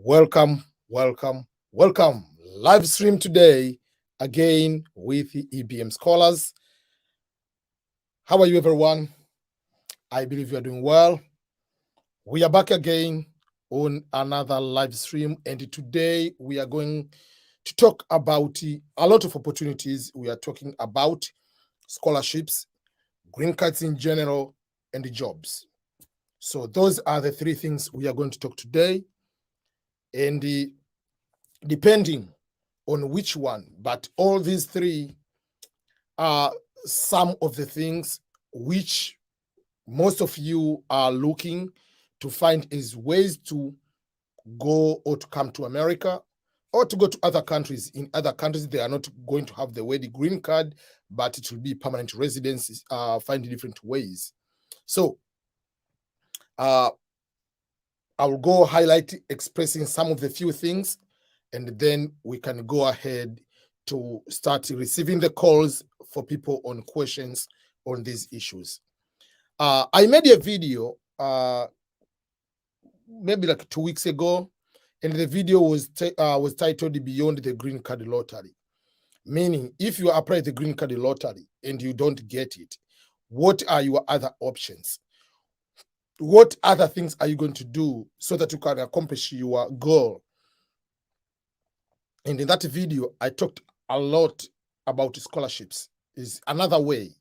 Welcome, welcome, welcome. Live stream today again with the EBM Scholars. How are you, everyone? I believe you are doing well. We are back again on another live stream, and today we are going to talk about a lot of opportunities. We are talking about scholarships, green cards in general, and the jobs. So those are the three things we are going to talk today. And depending on which one, but all these three are some of the things which most of you are looking to find is ways to go or to come to America or to go to other countries. In other countries, they are not going to have the way the green card, but it will be permanent residence, finding different ways. So I will go highlight expressing some of the few things, and then we can go ahead to start receiving the calls for people on questions on these issues. I made a video maybe like 2 weeks ago, and the video was titled Beyond the Green Card Lottery. Meaning, if you apply the Green Card Lottery and you don't get it, what are your other options? What other things are you going to do so that you can accomplish your goal? And in that video, I talked a lot about scholarships. Is another way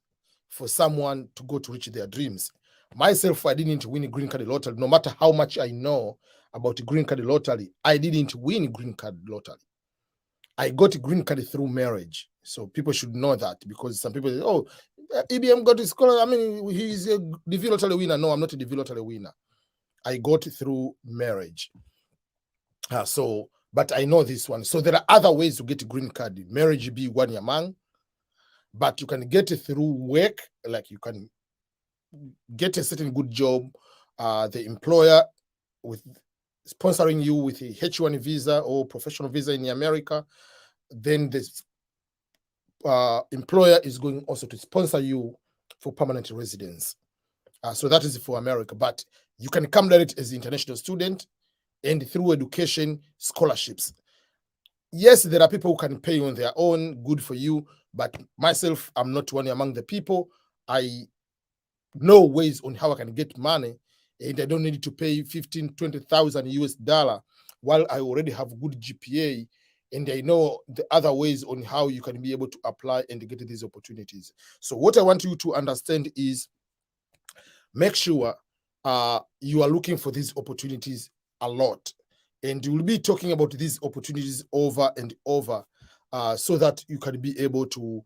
for someone to go to reach their dreams. Myself, I didn't win a green card lottery. No matter how much I know about green card lottery, I didn't win green card lottery. I got green card through marriage. So people should know that, because some people say, oh, EBM got his scholar. I mean, he's a DV lottery winner. No, I'm not a DV lottery winner. I got through marriage. But I know this one. So there are other ways to get a green card. Marriage be one among, but you can get it through work. Like you can get a certain good job. The employer with sponsoring you with a H1 visa or professional visa in America. Then this employer is going also to sponsor you for permanent residence. So that is for America. But you can come direct as an international student and through education, scholarships. Yes, there are people who can pay on their own, good for you. But myself, I'm not one among the people. I know ways on how I can get money, and I don't need to pay 15, 20,000 US dollar while I already have good GPA. And I know the other ways on how you can be able to apply and get these opportunities. So what I want you to understand is make sure you are looking for these opportunities a lot. And you will be talking about these opportunities over and over so that you can be able to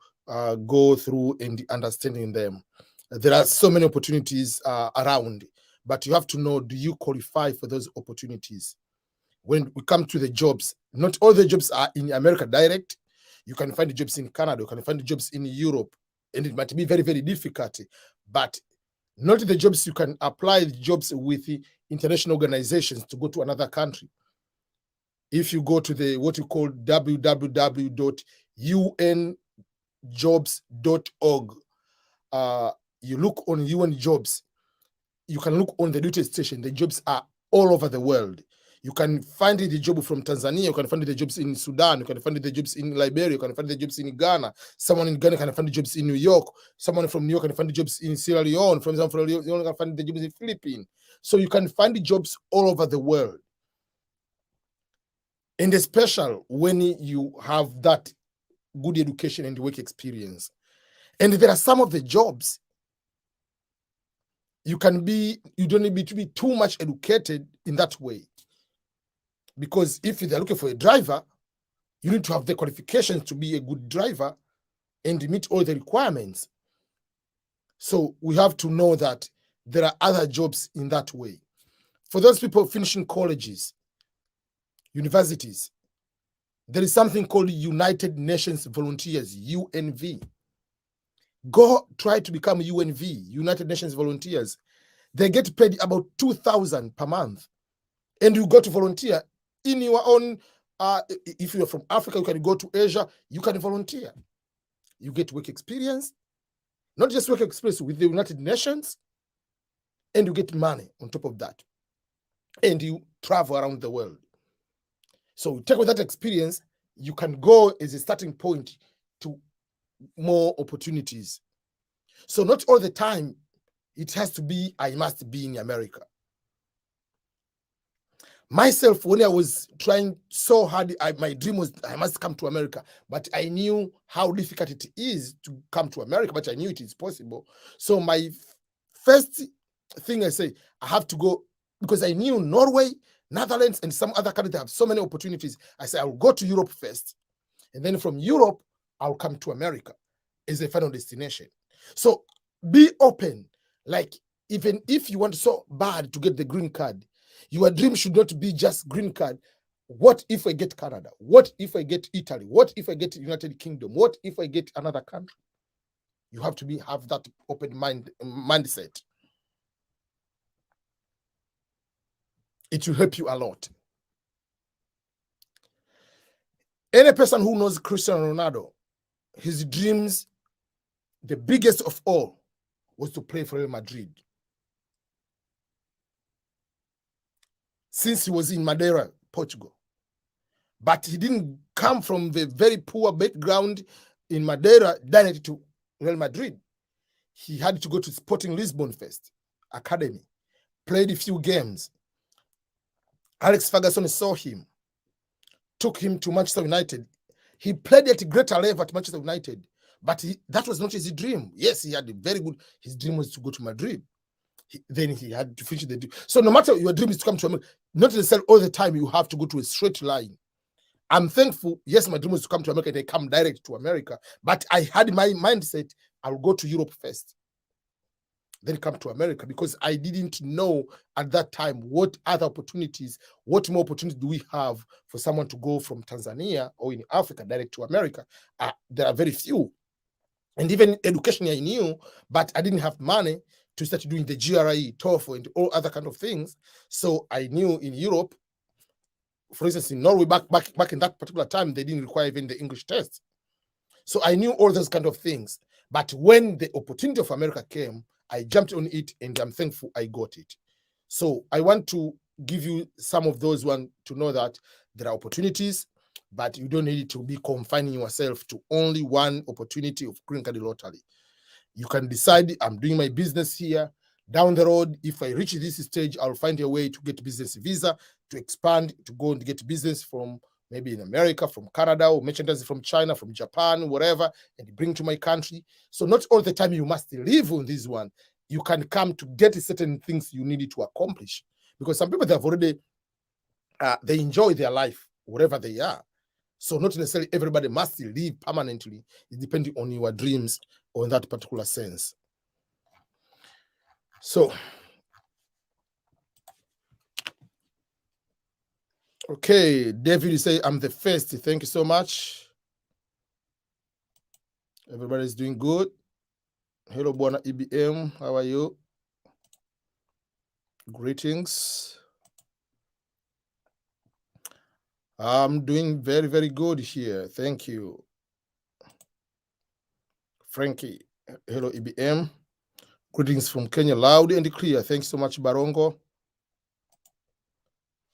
go through and understanding them. There are so many opportunities around, but you have to know, do you qualify for those opportunities? When we come to the jobs, not all the jobs are in America direct. You can find the jobs in Canada, you can find the jobs in Europe, and it might be very, very difficult. But not the jobs you can apply the jobs with the international organizations to go to another country. If you go to the what you call www.unjobs.org, you look on UN jobs, you can look on the duty station. The jobs are all over the world. You can find the job from Tanzania, you can find the jobs in Sudan, you can find the jobs in Liberia, you can find the jobs in Ghana. Someone in Ghana can find the jobs in New York. Someone from New York can find the jobs in Sierra Leone. From Sierra Leone, you can find the jobs in the Philippines. So you can find the jobs all over the world. And especially when you have that good education and work experience. And there are some of the jobs you don't need to be too much educated in that way. Because if they're looking for a driver, you need to have the qualifications to be a good driver and meet all the requirements. So we have to know that there are other jobs in that way. For those people finishing colleges, universities, there is something called United Nations Volunteers, UNV. Go try to become UNV, United Nations Volunteers. They get paid about $2,000 per month. And you go to volunteer in your own, if you're from Africa, you can go to Asia, you can volunteer. You get work experience, not just work experience with the United Nations, and you get money on top of that. And you travel around the world. So take with that experience, you can go as a starting point to more opportunities. So not all the time it has to be, I must be in America. Myself, when I was trying so hard, my dream was I must come to America, but I knew how difficult it is to come to America, but I knew it is possible. So my first thing I say, I have to go, because I knew Norway, Netherlands, and some other countries have so many opportunities. I say, I'll go to Europe first. And then from Europe, I'll come to America as a final destination. So be open. Like, even if you want so bad to get the green card, your dream should not be just green card. What if I get Canada? What if I get Italy? What if I get United Kingdom? What if I get another country? You have to have that open mindset. It will help you a lot. Any person who knows Cristiano Ronaldo, his dreams, the biggest of all, was to play for Real Madrid. Since he was in Madeira, Portugal. But he didn't come from the very poor background in Madeira directly to Real Madrid. He had to go to Sporting Lisbon first, academy, played a few games. Alex Ferguson saw him, took him to Manchester United. He played at a greater level at Manchester United, but that was not his dream. Yes, he had a very good, his dream was to go to Madrid. Then he had to finish the dream. So no matter your dream is to come to America, not necessarily all the time you have to go to a straight line. I'm thankful, yes, my dream was to come to America, and I come direct to America, but I had my mindset, I'll go to Europe first, then come to America, because I didn't know at that time what other opportunities, what more opportunities do we have for someone to go from Tanzania or in Africa direct to America. There are very few. And even education I knew, but I didn't have money to start doing the GRE, TOEFL, and all other kind of things. So I knew in Europe, for instance, in Norway, back in that particular time, they didn't require even the English test. So I knew all those kind of things. But when the opportunity of America came, I jumped on it, and I'm thankful I got it. So I want to give you some of those ones to know that there are opportunities, but you don't need to be confining yourself to only one opportunity of green card lottery. You can decide, I'm doing my business here. Down the road, if I reach this stage, I'll find a way to get business visa, to expand, to go and get business from maybe in America, from Canada, or merchandise from China, from Japan, wherever, and bring to my country. So not all the time you must live on this one. You can come to get certain things you need to accomplish. Because some people, they have already, they enjoy their life, wherever they are. So not necessarily everybody must live permanently. It depends on your dreams or in that particular sense. So, okay, David, you say, I'm the first. Thank you so much. Everybody's doing good. Hello, Buona EBM. How are you? Greetings. I'm doing very, very good here. Thank you. Frankie, hello, EBM. Greetings from Kenya, loud and clear. Thanks so much, Barongo.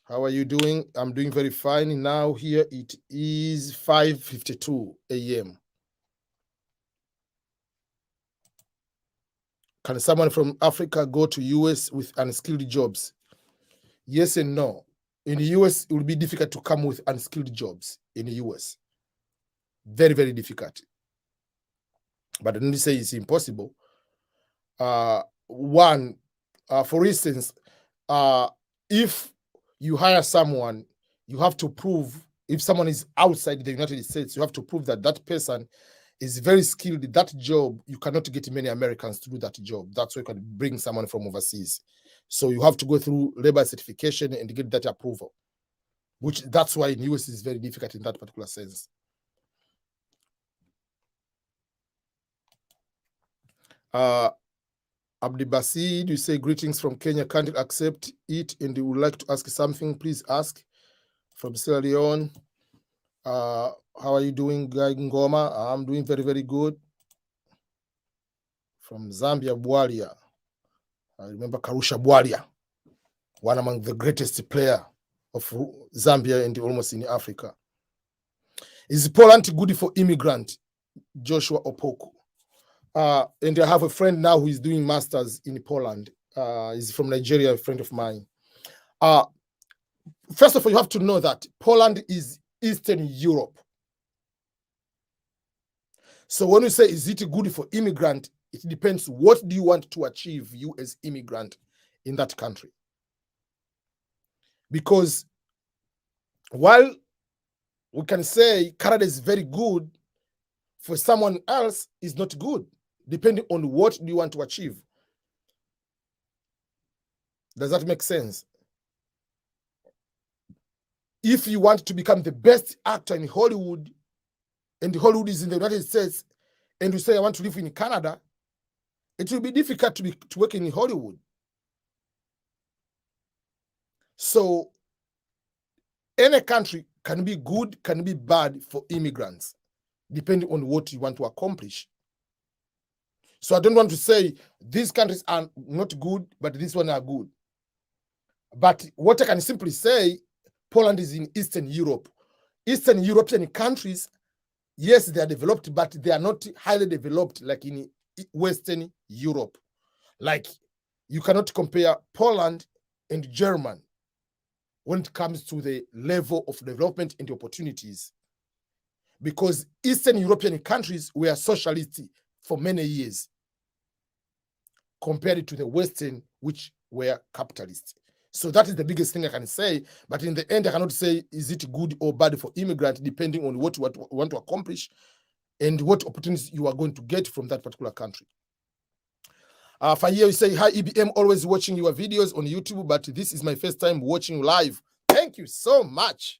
How are you doing? I'm doing very fine. Now here it is 5:52 a.m. Can someone from Africa go to US with unskilled jobs? Yes and no. In the US, it will be difficult to come with unskilled jobs in the US. Very, very difficult. But I don't say it's impossible. For instance, if you hire someone, you have to prove, if someone is outside the United States, you have to prove that that person is very skilled in that job. You cannot get many Americans to do that job. That's why you can bring someone from overseas. So you have to go through labor certification and get that approval, which that's why in the US is very difficult in that particular sense. Abdi Basid, you say, greetings from Kenya, can't accept it, and you would like to ask something, please ask. From Sierra Leone, how are you doing, Guy Ngoma? I'm doing very, very good. From Zambia, Bwalia. I remember Karusha Bwalia, one among the greatest player of Zambia and almost in Africa. Is Poland good for immigrant? Joshua Opoku. And I have a friend now who is doing masters in Poland. He's from Nigeria, a friend of mine. First of all, you have to know that Poland is Eastern Europe. So when you say, is it good for immigrant? It depends. What do you want to achieve, you as immigrant in that country? Because while we can say Canada is very good, for someone else is not good, depending on what do you want to achieve. Does that make sense? If you want to become the best actor in Hollywood, and Hollywood is in the United States, and you say, I want to live in Canada, it will be difficult to work in Hollywood. So any country can be good, can be bad for immigrants, depending on what you want to accomplish. So I don't want to say these countries are not good, but these ones are good. But what I can simply say, Poland is in Eastern Europe. Eastern European countries, yes, they are developed, but they are not highly developed like in Western Europe. Like, you cannot compare Poland and Germany when it comes to the level of development and opportunities. Because Eastern European countries were socialist for many years, compared to the Western, which were capitalist. So that is the biggest thing I can say. But in the end, I cannot say, is it good or bad for immigrants, depending on what you want to accomplish and what opportunities you are going to get from that particular country. For here, you say, hi, EBM, always watching your videos on YouTube, but this is my first time watching live. Thank you so much.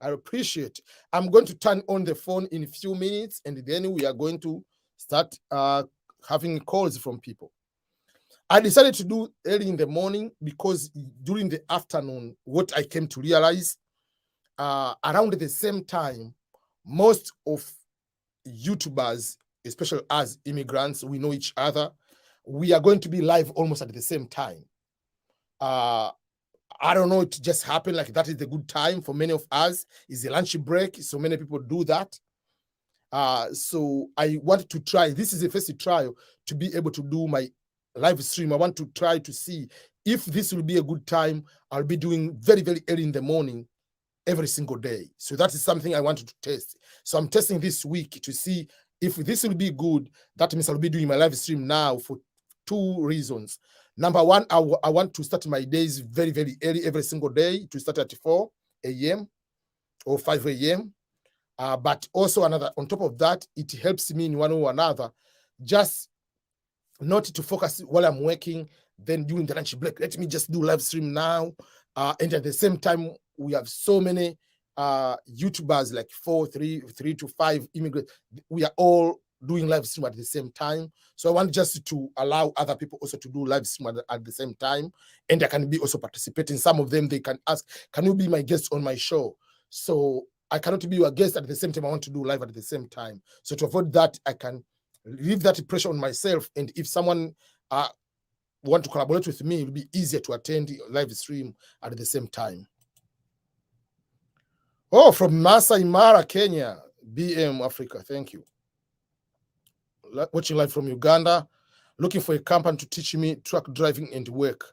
I appreciate it. I'm going to turn on the phone in a few minutes, and then we are going to start having calls from people. I decided to do early in the morning because during the afternoon, what I came to realize, around the same time, most of YouTubers, especially as immigrants, we know each other. We are going to be live almost at the same time. I don't know, it just happened like that is the good time for many of us. It's a lunch break, so many people do that. So I wanted to try, this is the first trial to be able to do my live stream. I want to try to see if this will be a good time. I'll be doing very, very early in the morning every single day. So that is something I wanted to test. So I'm testing this week to see if this will be good. That means I'll be doing my live stream now for two reasons. Number one, I want to start my days very, very early every single day, to start at 4 a.m. or 5 a.m. But also another, on top of that, it helps me in one way or another, just not to focus while I'm working, then during the lunch break, let me just do live stream now. And at the same time, we have so many YouTubers, like 3 to 5 immigrants. We are all doing live stream at the same time. So I want just to allow other people also to do live stream at the same time. And I can be also participating. Some of them, they can ask, can you be my guest on my show? So I cannot be your guest at the same time. I want to do live at the same time. So to avoid that, I can leave that pressure on myself. And if someone want to collaborate with me, it will be easier to attend live stream at the same time. Oh, from Masai Mara, Kenya, BM Africa, thank you. Watching live from Uganda, looking for a company to teach me truck driving and work.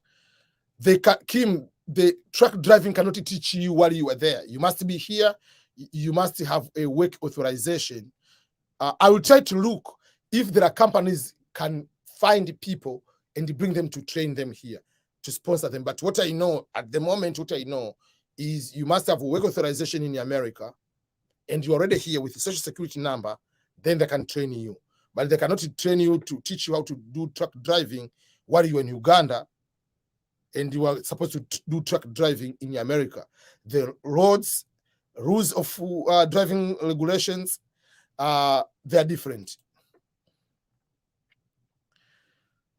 Kim, the truck driving cannot teach you while you are there. You must be here. You must have a work authorization. I will try to look if there are companies can find people and bring them to train them here, to sponsor them. But what I know at the moment, what I know is you must have a work authorization in America, and you're already here with a social security number, then they can train you. But they cannot train you to teach you how to do truck driving while you're in Uganda and you are supposed to do truck driving in America. The rules of driving regulations, they're different.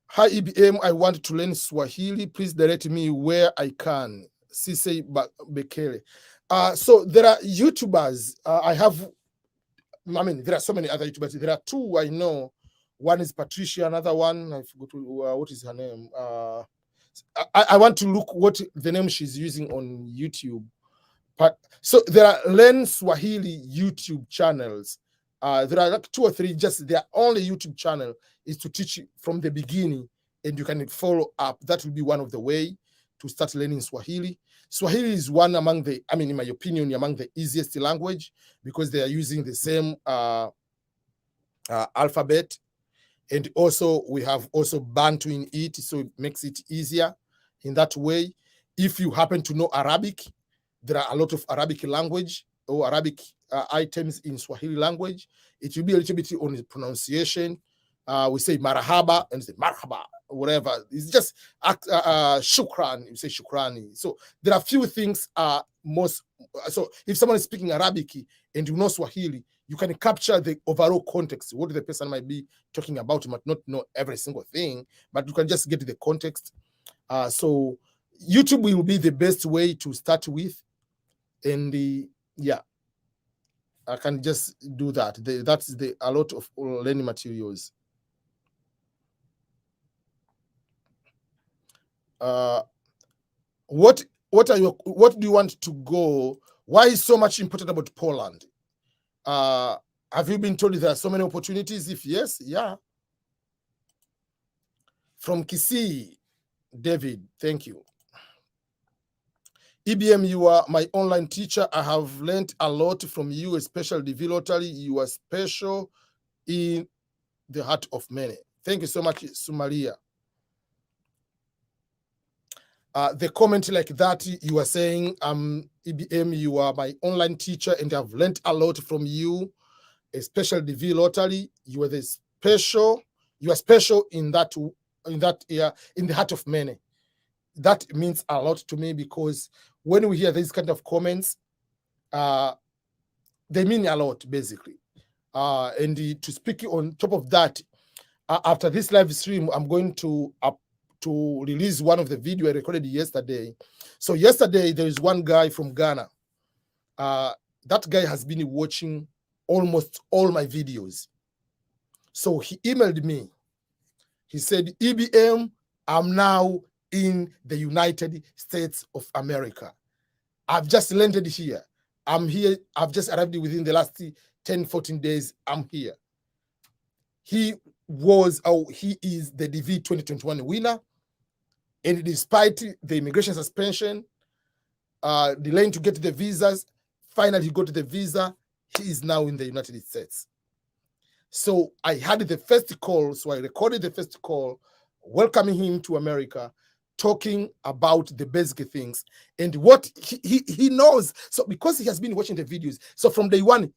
Hi, EBM, I want to learn Swahili. Please direct me where I can. Sise Bekele. So there are YouTubers. There are so many other YouTubers. There are two I know. One is Patricia, another one, I forgot what is her name. I want to look what the name she's using on YouTube. But so there are Learn Swahili YouTube channels. There are like 2 or 3. Just their only YouTube channel is to teach you from the beginning, and you can follow up. That will be one of the way to start learning Swahili. Swahili is one among the, I mean, in my opinion, among the easiest language, because they are using the same alphabet, and also we have also Bantu in it, so it makes it easier in that way. If you happen to know Arabic, there are a lot of Arabic language or Arabic items in Swahili language. It will be a little bit on the pronunciation. We say marhaba and say marhaba, whatever. It's just shukran. You say shukrani. So there are few things. So if someone is speaking Arabic and you know Swahili, you can capture the overall context. What the person might be talking about. You might not know every single thing, but you can just get the context. So YouTube will be the best way to start with. And yeah, I can just do that. That's a lot of learning materials. What do you want to go? Why is so much important about Poland? Have you been told there are so many opportunities? If yes, yeah. From Kisii, David, thank you. EBM, you are my online teacher. I have learned a lot from you, especially developmentally. You are special in the heart of many. Thank you so much, Sumaria. The comment like that, you are saying, EBM, you are my online teacher and I've learned a lot from you, especially developmentally. You are special in that area, in the heart of many. That means a lot to me, because when we hear these kind of comments, they mean a lot, basically. And to speak on top of that, after this live stream, I'm going to release one of the video I recorded yesterday. So yesterday, there is one guy from Ghana. That guy has been watching almost all my videos. So he emailed me. He said, EBM, I'm now in the United States of America. I've just landed here. I'm here. I've just arrived within the last 10, 14 days. I'm here. He is the DV 2021 winner. And despite the immigration suspension, delaying to get the visas, finally he got the visa. He is now in the United States. So I had the first call. So I recorded the first call, welcoming him to America, talking about the basic things and what he knows. So because he has been watching the videos, so from day one,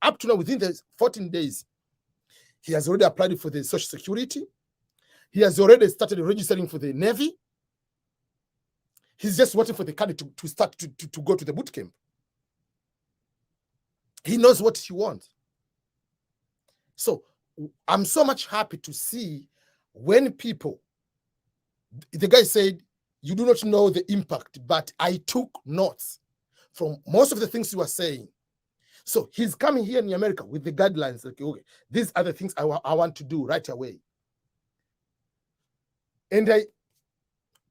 up to now, within the 14 days, he has already applied for the Social Security. He has already started registering for the Navy. He's just waiting for the card to start to go to the boot camp. He knows what he wants. So I'm so much happy to see when people, the guy said, you do not know the impact, but I took notes from most of the things you are saying. So he's coming here in America with the guidelines. Okay, these are the things I want to do right away. And I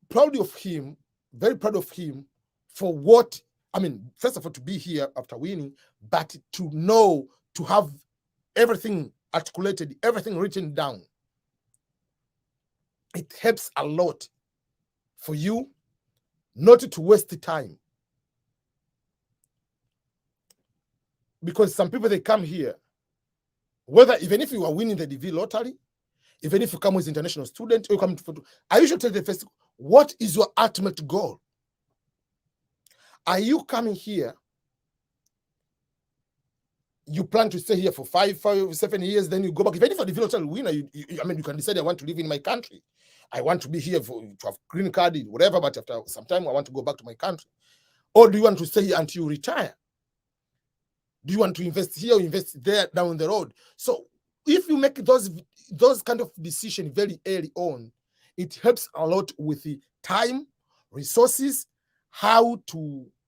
proud of him, very proud of him for what, I mean, first of all, to be here after winning, but to know, to have everything articulated, everything written down. It helps a lot for you not to waste the time. Because some people, they come here, even if you are winning the DV lottery, even if you come as an international student, or you come to, I usually tell the first, what is your ultimate goal? Are you coming here? You plan to stay here for 5, 7 years, then you go back. Even if a DV lottery winner, you can decide, I want to live in my country. I want to be here to have green card, whatever, but after some time, I want to go back to my country. Or do you want to stay here until you retire? Do you want to invest here or invest there down the road? So if you make those kind of decisions very early on, it helps a lot with the time, resources,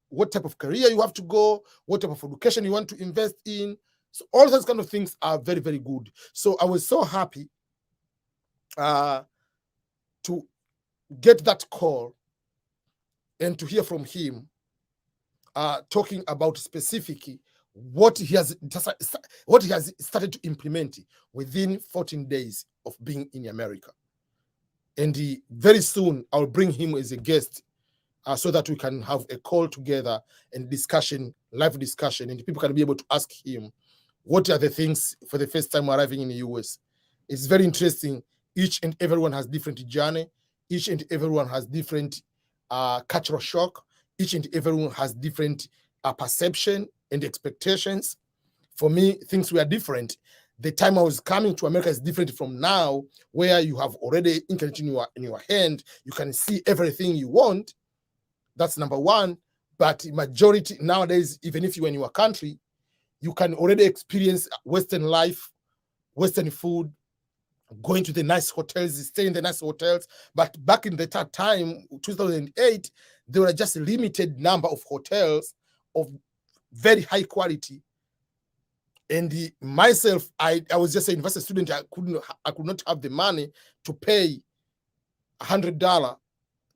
what type of career you have to go, what type of education you want to invest in. So all those kind of things are very, very good. So I was so happy to get that call and to hear from him talking about specifically what he has started to implement within 14 days of being in America. And very soon I'll bring him as a guest so that we can have a call together and discussion, live discussion, and people can be able to ask him what are the things for the first time arriving in the US. It's very interesting. Each and everyone has different journey. Each and everyone has different cultural shock. Each and everyone has different perception and expectations. For me, things were different. The time I was coming to America is different from now, where you have already internet in your hand. You can see everything you want. That's number one. But majority nowadays, even if you're in your country, you can already experience Western life, Western food, going to the nice hotels, staying in the nice hotels. But back in the time, 2008, there were just a limited number of hotels of very high quality. And myself, I was just a university student. I could not have the money to pay $100,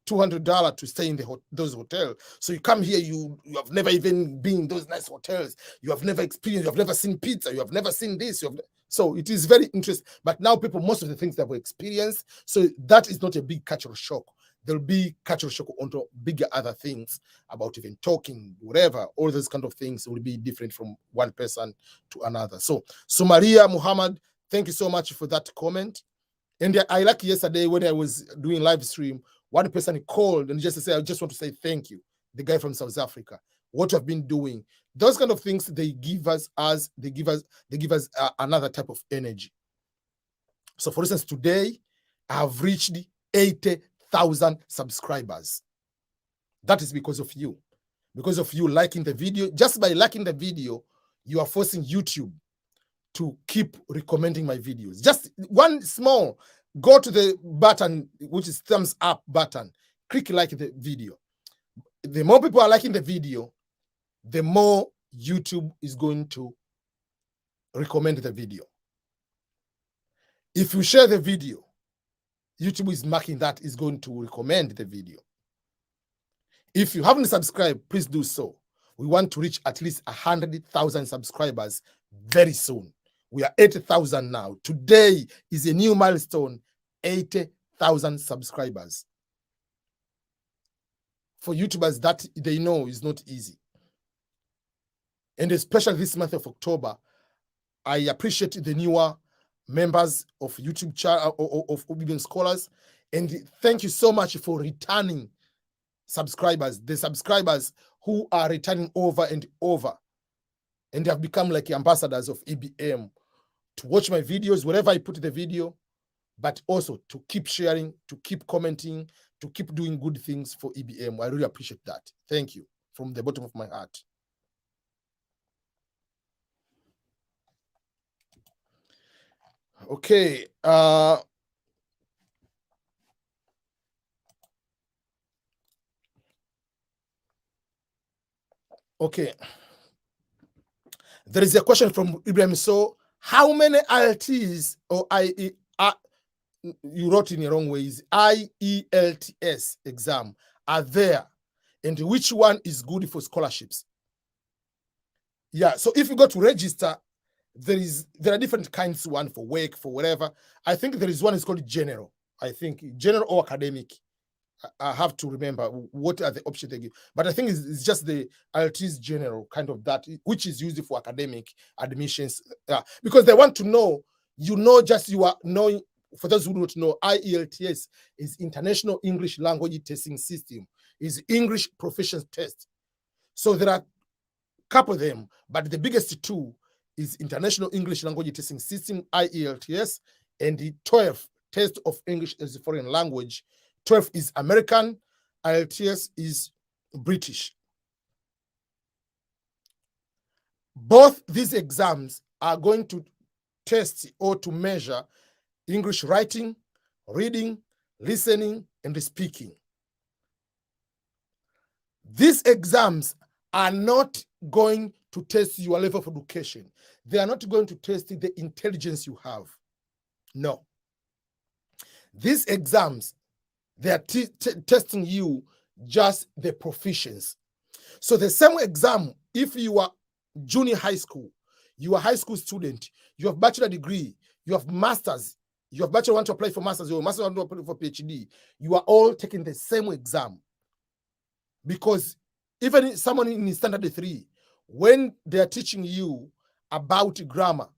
$200 to stay in those hotels. So you come here, you have never even been in those nice hotels. You have never experienced, you have never seen pizza, you have never seen this. So it is very interesting. But now people, most of the things that we experience, so that is not a big cultural shock. There'll be cultural shock onto bigger other things about even talking, whatever, all those kind of things will be different from one person to another. So Maria Muhammad, thank you so much for that comment. And I like yesterday when I was doing live stream, one person called and just said, I just want to say thank you. The guy from South Africa, what you have been doing. Those kind of things, they give us another type of energy. So for instance, today I have reached 80,000 subscribers. That is because of you. Because of you liking the video. Just by liking the video, you are forcing YouTube to keep recommending my videos. Just one small, go to the button, which is thumbs up button, click like the video. The more people are liking the video, the more YouTube is going to recommend the video. If you share the video, YouTube is marking that is going to recommend the video. If you haven't subscribed, please do so. We want to reach at least 100,000 subscribers very soon. We are 80,000 now. Today is a new milestone, 80,000 subscribers. For YouTubers, that they know is not easy. And especially this month of October, I appreciate the newer members of YouTube channel of EBMSCHOLARS. And thank you so much for returning subscribers, the subscribers who are returning over and over and have become like ambassadors of EBM to watch my videos, wherever I put the video, but also to keep sharing, to keep commenting, to keep doing good things for EBM. I really appreciate that. Thank you from the bottom of my heart. Okay. Okay. There is a question from Ibrahim. So, how many IELTS or you wrote in the wrong ways, IELTS exam are there, and which one is good for scholarships? Yeah, so if you go to register, there are different kinds, one for work, for whatever. I think there is one is called general. I think general or academic. I have to remember what are the options they give. But I think it's just the IELTS general kind of that, which is used for academic admissions. Because they want to know, just you are knowing, for those who don't know, IELTS is International English Language Testing System, is English proficiency test. So there are a couple of them, but the biggest two is International English Language Testing System, IELTS, and the 12th test of English as a foreign language. 12 is American, IELTS is British. Both these exams are going to test or to measure English writing, reading, listening, and speaking. These exams are not going to test your level of education. They are not going to test the intelligence you have. No. These exams, they are testing you just the proficiency. So the same exam, if you are junior high school, you are a high school student, you have bachelor degree, you have masters, you have bachelor want to apply for masters, you have master want to apply for PhD, you are all taking the same exam. Because even someone in standard 3, when they are teaching you about grammar,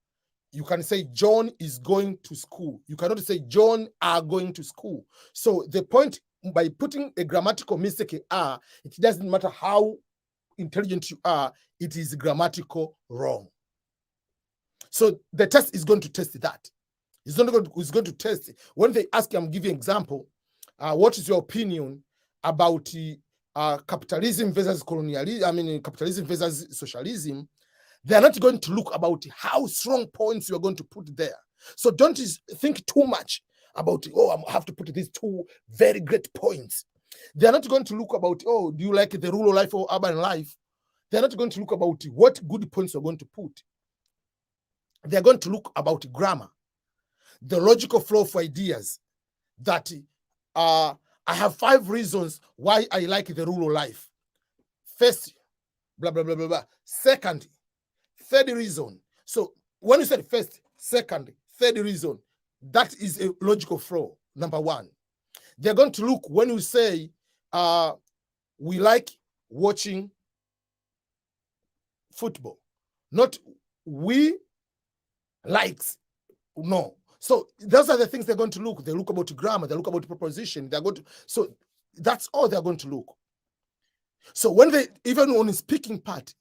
you can say John is going to school. You cannot say John are going to school. So the point, by putting a grammatical mistake in are, it doesn't matter how intelligent you are, it is grammatical wrong. So the test is going to test that. It's going to test it. When they ask you, I'm giving an example, what is your opinion about capitalism versus colonialism, capitalism versus socialism? They're not going to look about how strong points you're going to put there. So don't think too much about, I have to put these 2 very great points. They're not going to look about, do you like the rural life or urban life? They're not going to look about what good points you're going to put. They're going to look about grammar, the logical flow of ideas, that I have 5 reasons why I like the rural life. First, blah, blah, blah, blah, blah. Second, third reason. So when you said first, second, third reason, that is a logical flow, number 1. They're going to look when you say, we like watching football, not we likes, no. So those are the things they're going to look. They look about grammar, they look about preposition, they're going to, so that's all they're going to look. So when they, even on the speaking part,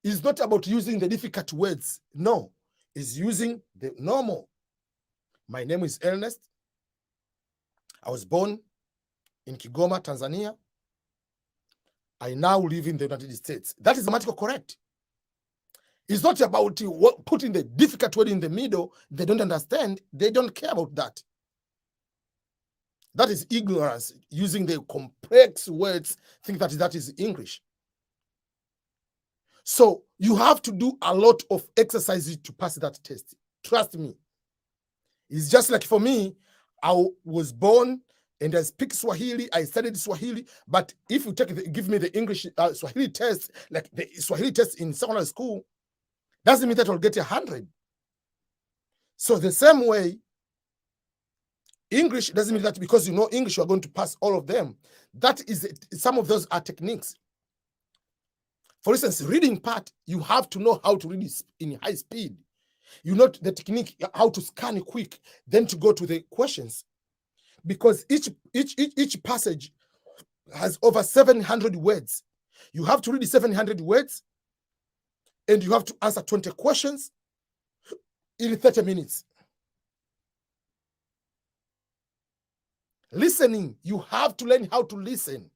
it's not about using the difficult words. No, it's using the normal. My name is Ernest. I was born in Kigoma, Tanzania. I now live in the United States. That is grammatically correct. It's not about putting the difficult word in the middle. They don't understand. They don't care about that. That is ignorance, using the complex words, think that is English. So you have to do a lot of exercises to pass that test. Trust me. It's just like for me, I was born and I speak Swahili. I studied Swahili. But if you give me the English Swahili test, like the Swahili test in secondary school, doesn't mean that I'll get 100. So the same way, English doesn't mean that because you know English, you're going to pass all of them. That is, some of those are techniques. For instance, reading part, you have to know how to read in high speed. You know the technique, how to scan quick, then to go to the questions. Because each passage has over 700 words. You have to read 700 words, and you have to answer 20 questions in 30 minutes. Listening, you have to learn how to listen.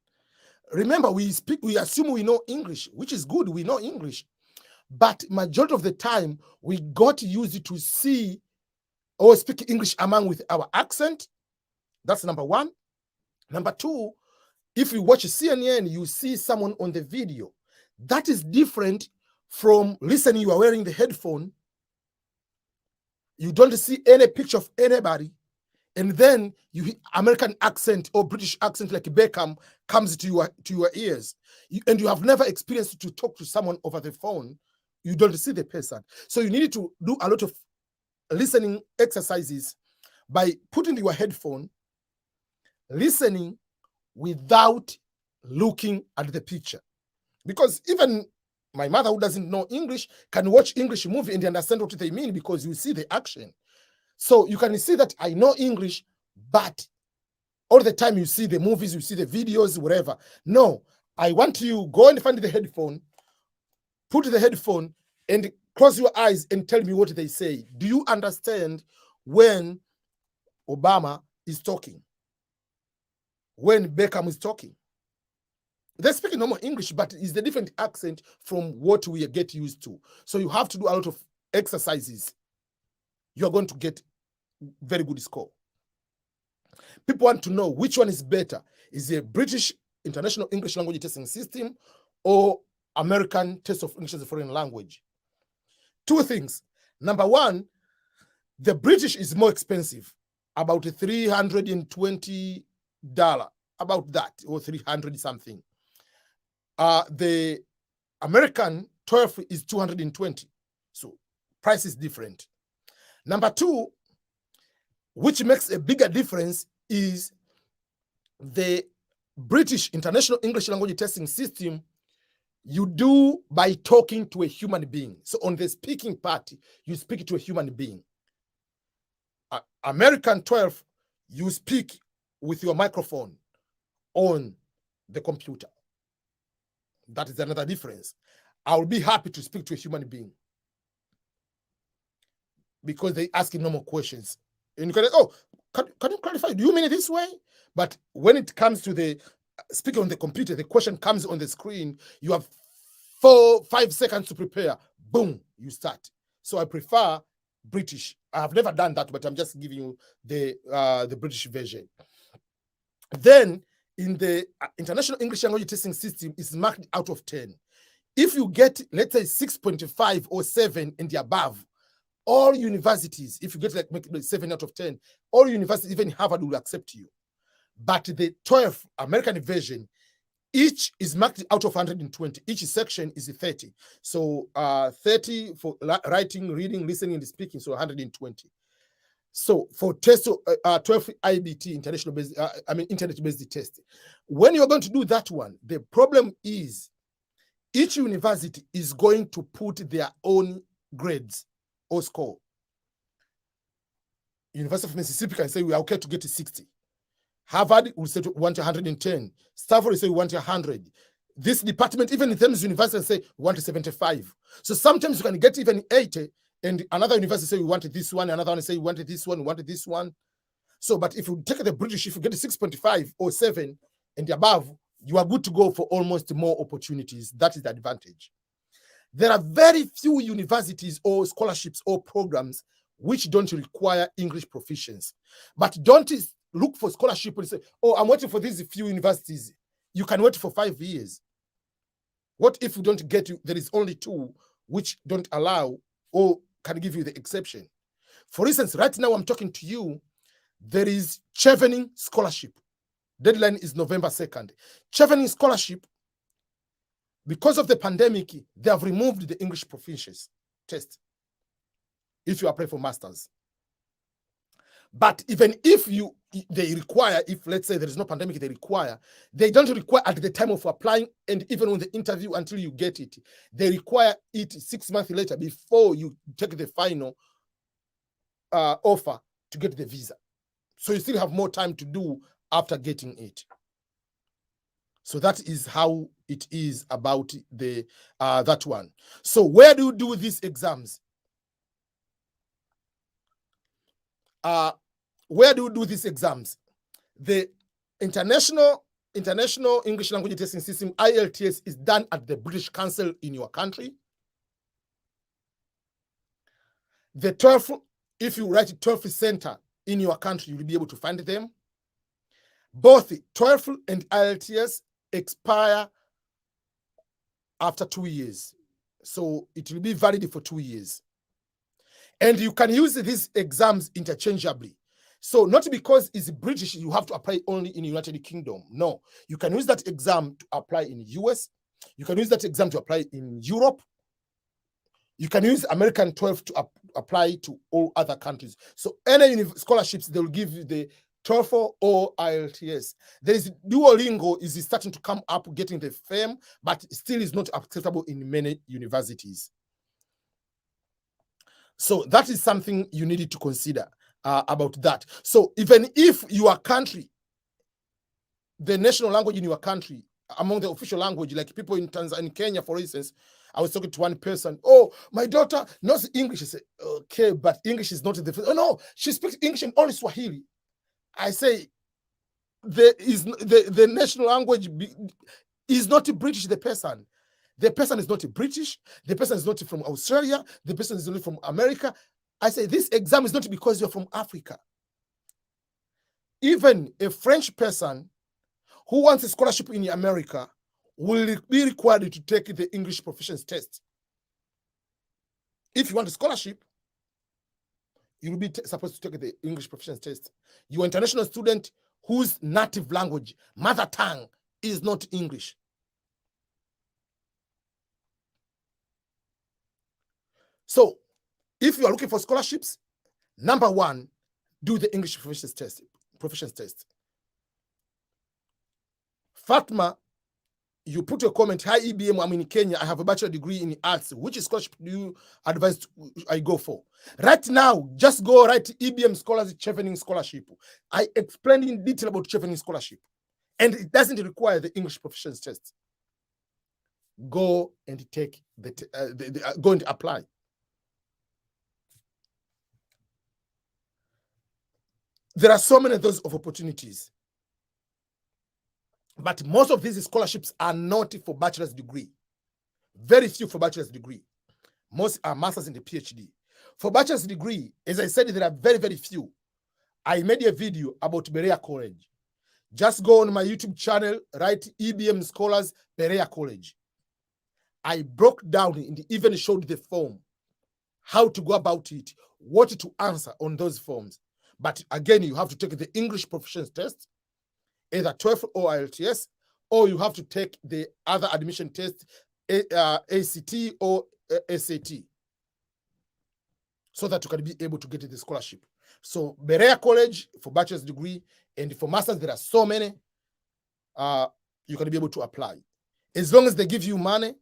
Remember, we assume we know English, which is good, we know English. But majority of the time, we got used to see or speak English among with our accent. That's number 1. Number 2, if you watch CNN, you see someone on the video. That is different from listening. You are wearing the headphone. You don't see any picture of anybody. And then you hear American accent or British accent like Beckham comes to your ears. And you have never experienced to talk to someone over the phone. You don't see the person. So you need to do a lot of listening exercises by putting your headphone, listening without looking at the picture. Because even my mother, who doesn't know English, can watch English movie and understand what they mean because you see the action. So you can see that I know English, but all the time you see the movies, you see the videos, whatever. No, I want you go and find the headphone, put the headphone and close your eyes and tell me what they say. Do you understand when Obama is talking? When Beckham is talking? They're speaking normal English, but it's a different accent from what we get used to. So you have to do a lot of exercises. You're going to get very good score. People want to know which one is better. Is it British International English Language Testing System or American Test of English as a Foreign Language? 2 things. Number 1, the British is more expensive, about $320, about that, or 300 something. The American TOEFL is 220. So price is different. Number two, which makes a bigger difference, is the British International English Language Testing System. You do by talking to a human being. So on the speaking part, you speak to a human being. American 12, you speak with your microphone on the computer. That is another difference. I will be happy to speak to a human being because they ask you normal questions. And you can, oh, can you clarify? Do you mean it this way? But when it comes to the speaking on the computer, the question comes on the screen. You have 4-5 seconds to prepare. Boom, you start. So I prefer British. I have never done that, but I'm just giving you the British version. Then in the International English Language Testing System, is marked out of 10. If you get, let's say, 6.5 or 7 and the above, all universities, if you get like 7 out of 10, all universities, even Harvard, will accept you. But the 12 American version, each is marked out of 120. Each section is 30. So 30 for writing, reading, listening, and speaking, so 120. So for test 12 IBT, internet-based test, when you're going to do that one, the problem is each university is going to put their own grades or score. University of Mississippi can say we are okay to get to 60. Harvard will say we want 110. Stanford will say we want 100. This department, even in terms of university, say we want 75. So sometimes you can get even 80, and another university say we want this one, another one say we want this one, we want this one. So, but if you take the British, if you get 6.5 or 7 and above, you are good to go for almost more opportunities. That is the advantage. There are very few universities or scholarships or programs which don't require English proficiency. But don't look for scholarship and say, oh, I'm waiting for these few universities. You can wait for 5 years. What if you don't get you? There is only 2 which don't allow or can give you the exception. For instance, right now I'm talking to you, there is Chevening Scholarship. Deadline is November 2nd. Chevening Scholarship, because of the pandemic, they have removed the English proficiency test if you apply for masters. But even if they require, if let's say there is no pandemic, they don't require at the time of applying and even on the interview until you get it. They require it 6 months later before you take the final offer to get the visa. So you still have more time to do after getting it. So that is how it is about the that one. So where do you do these exams? Where do you do these exams? The International English Language Testing System, IELTS, is done at the British Council in your country. The TOEFL, if you write a TOEFL center in your country, you'll be able to find them. Both the TOEFL and IELTS expire after 2 years. So it will be valid for 2 years. And you can use these exams interchangeably. So not because it's British, you have to apply only in the United Kingdom. No, you can use that exam to apply in the US. You can use that exam to apply in Europe. You can use American 12 to apply to all other countries. So any scholarships, they will give you the TOEFL or IELTS. There is Duolingo is starting to come up, getting the fame, but still is not acceptable in many universities. So that is something you needed to consider about that. So even if your country, the national language in your country, among the official language, like people in Tanzania, in Kenya, for instance, I was talking to one person, oh, my daughter knows English. I said, okay, but English is not the first. Oh, no, she speaks English and only Swahili. I say, the national language is not British, the person. The person is not British. The person is not from Australia. The person is only from America. I say, this exam is not because you're from Africa. Even a French person who wants a scholarship in America will be required to take the English proficiency test. If you want a scholarship, you will be supposed to take the English proficiency test. You're an international student whose native language, mother tongue, is not English. So if you are looking for scholarships, number one, do the English proficiency test. Fatma, you put a comment, hi EBM, I'm in Kenya, I have a bachelor degree in arts. Which scholarship do you advise I go for? Right now, just go write EBM Scholars Chevening Scholarship. I explained in detail about Chevening Scholarship, and it doesn't require the English proficiency test. Go and take go and apply. There are so many of those opportunities, but most of these scholarships are not for bachelor's degree. Very few for bachelor's degree. Most are masters and the PhD. For bachelor's degree, as I said, there are very, very few. I made a video about Berea College. Just go on my YouTube channel, write EBM Scholars Berea College. I broke down and even showed the form, how to go about it, what to answer on those forms. But again, you have to take the English proficiency test, either TOEFL or IELTS, or you have to take the other admission test, ACT or SAT, so that you can be able to get the scholarship. So Berea College for bachelor's degree, and for masters, there are so many. You can be able to apply. As long as they give you money,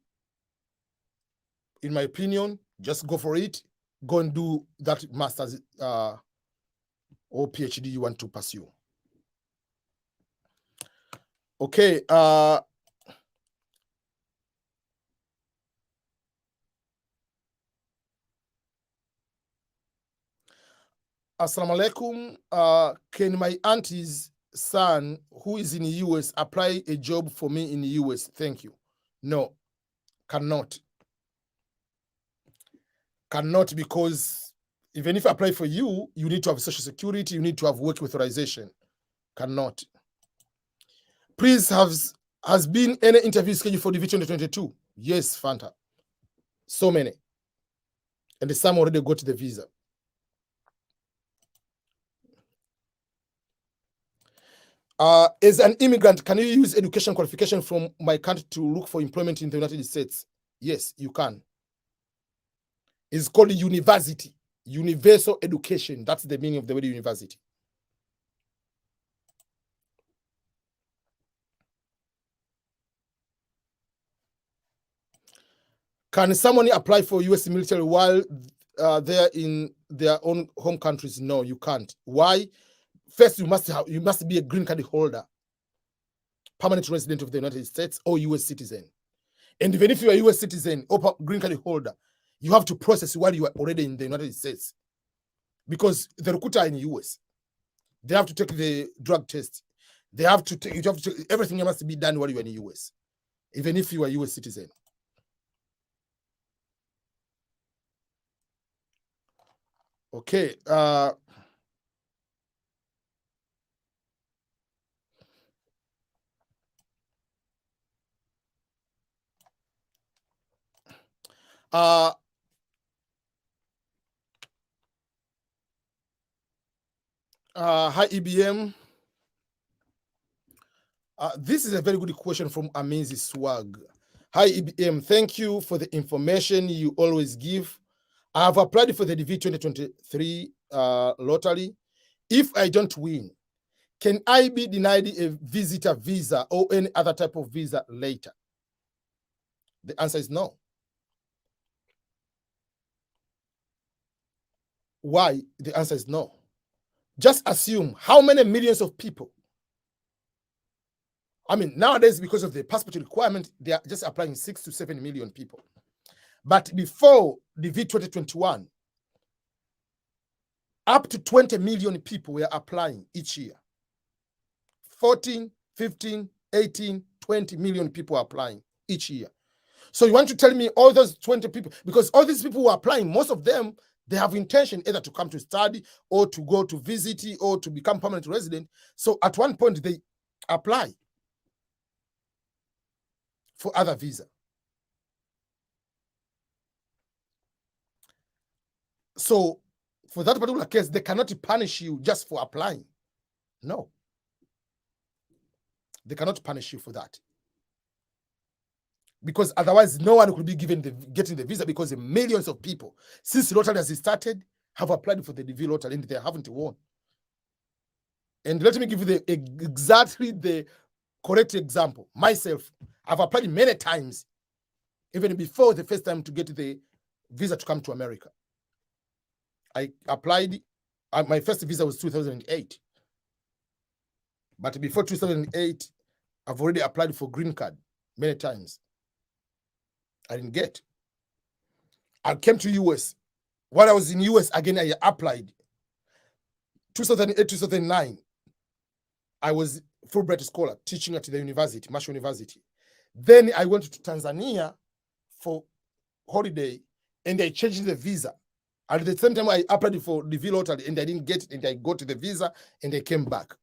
in my opinion, just go for it. Go and do that master's or PhD you want to pursue. Okay. Assalamu alaikum. Can my auntie's son, who is in the US, apply a job for me in the US? Thank you. No, cannot. Cannot, because even if I apply for you, you need to have social security, you need to have work authorization. Cannot. Please, has been any interview scheduled for the V2022? Yes, Fanta. So many. And some already got the visa. As an immigrant, can you use education qualification from my country to look for employment in the United States? Yes, you can. It's called university, universal education. That's the meaning of the word university. Can someone apply for US military while they're in their own home countries? No, you can't. Why? First, you must be a green card holder, permanent resident of the United States, or US citizen. And even if you are a US citizen or green card holder, you have to process while you are already in the United States, because the recruiter in the US, they have to take the drug test. They have to take, everything must be done while you are in the US, even if you are a US citizen. Okay. Hi, EBM. This is a very good question from Amazing Swag. Hi, EBM. Thank you for the information you always give. I have applied for the DV 2023 lottery. If I don't win, can I be denied a visitor visa or any other type of visa later? The answer is no. Why? The answer is no. Just assume how many millions of people. I mean, nowadays, because of the passport requirement, they are just applying 6 to 7 million people. But before the V2021, up to 20 million people were applying each year. 14, 15, 18, 20 million people are applying each year. So you want to tell me all those 20 people, because all these people who are applying, most of them, they have intention either to come to study or to go to visit or to become permanent resident. So at one point, they apply for other visa. So for that particular case, they cannot punish you just for applying. No. They cannot punish you for that. because otherwise no one could be getting the visa, because millions of people since lottery has started have applied for the DV lottery and they haven't won. And let me give you exactly the correct example. Myself, I've applied many times, even before the first time to get the visa to come to America. I applied, my first visa was 2008. But before 2008, I've already applied for green card many times. I didn't get. I came to US. While I was in US, again, I applied. 2008, 2009, I was Fulbright scholar teaching at the university, Marshall University. Then I went to Tanzania for holiday and I changed the visa. At the same time, I applied for the DV lottery and I didn't get it, and I got the visa and I came back.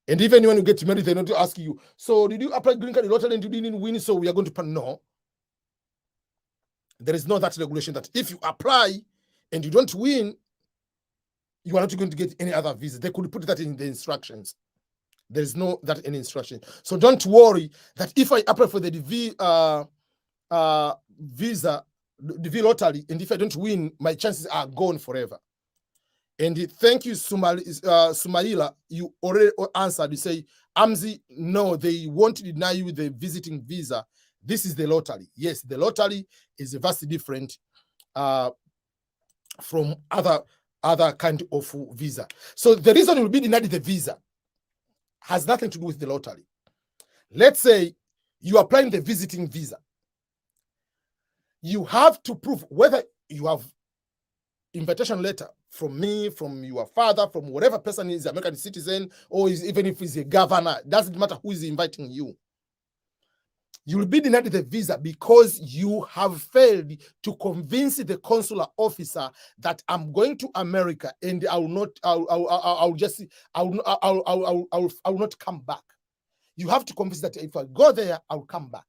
And even when you get married, they're not asking you, so did you apply green card lottery and you didn't win, so we are going to pay? No. There is no that regulation that if you apply and you don't win, you are not going to get any other visa. They could put that in the instructions. There is no that in instruction. So don't worry that if I apply for the DV visa, DV lottery, and if I don't win, my chances are gone forever. And thank you, Sumaila. You already answered. You say, Amzi, no, they won't deny you the visiting visa. This is the lottery. Yes, the lottery is vastly different from other kind of visa. So the reason you'll be denied the visa has nothing to do with the lottery. Let's say you are applying the visiting visa. You have to prove whether you have invitation letter from me, from your father, from whatever person is American citizen, or even if he's a governor, doesn't matter who is inviting you. You will be denied the visa because you have failed to convince the consular officer that I'm going to America and I will not come back. You have to convince that if I go there, I'll come back.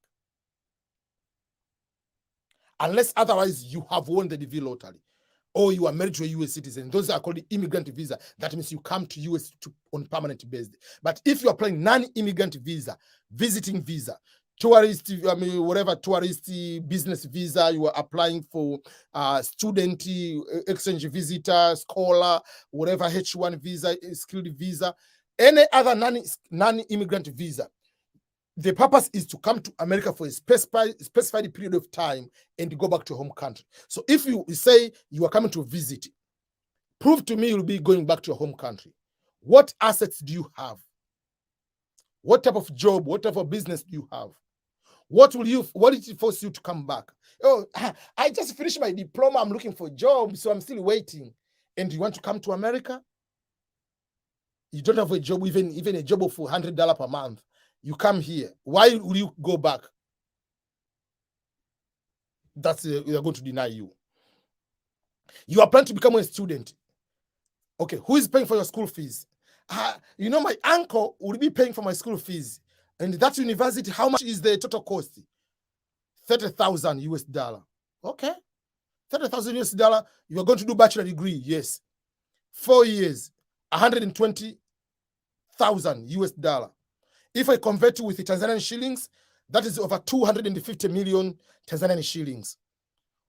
Unless otherwise you have won the DV lottery or you are married to a US citizen. Those are called immigrant visa. That means you come to US on permanent basis. But if you're applying non-immigrant visa, visiting visa, tourist, whatever tourist business visa, you are applying for student exchange visitor, scholar, whatever H1 visa, skilled visa, any other non-immigrant visa, the purpose is to come to America for a specified period of time and go back to home country. So if you say you are coming to visit, prove to me you'll be going back to your home country. What assets do you have? What type of job, what type of business do you have? What did it force you to come back? Oh, I just finished my diploma. I'm looking for a job, so I'm still waiting. And you want to come to America? You don't have a job, even a job of $100 per month. You come here. Why will you go back? That's they're going to deny you. You are planning to become a student. Okay, who is paying for your school fees? My uncle will be paying for my school fees. And that university, how much is the total cost? $30,000 US. Okay. $30,000 US. You are going to do bachelor degree. Yes. 4 years, $120,000 US. If I convert with the Tanzanian shillings, that is over 250 million Tanzanian shillings.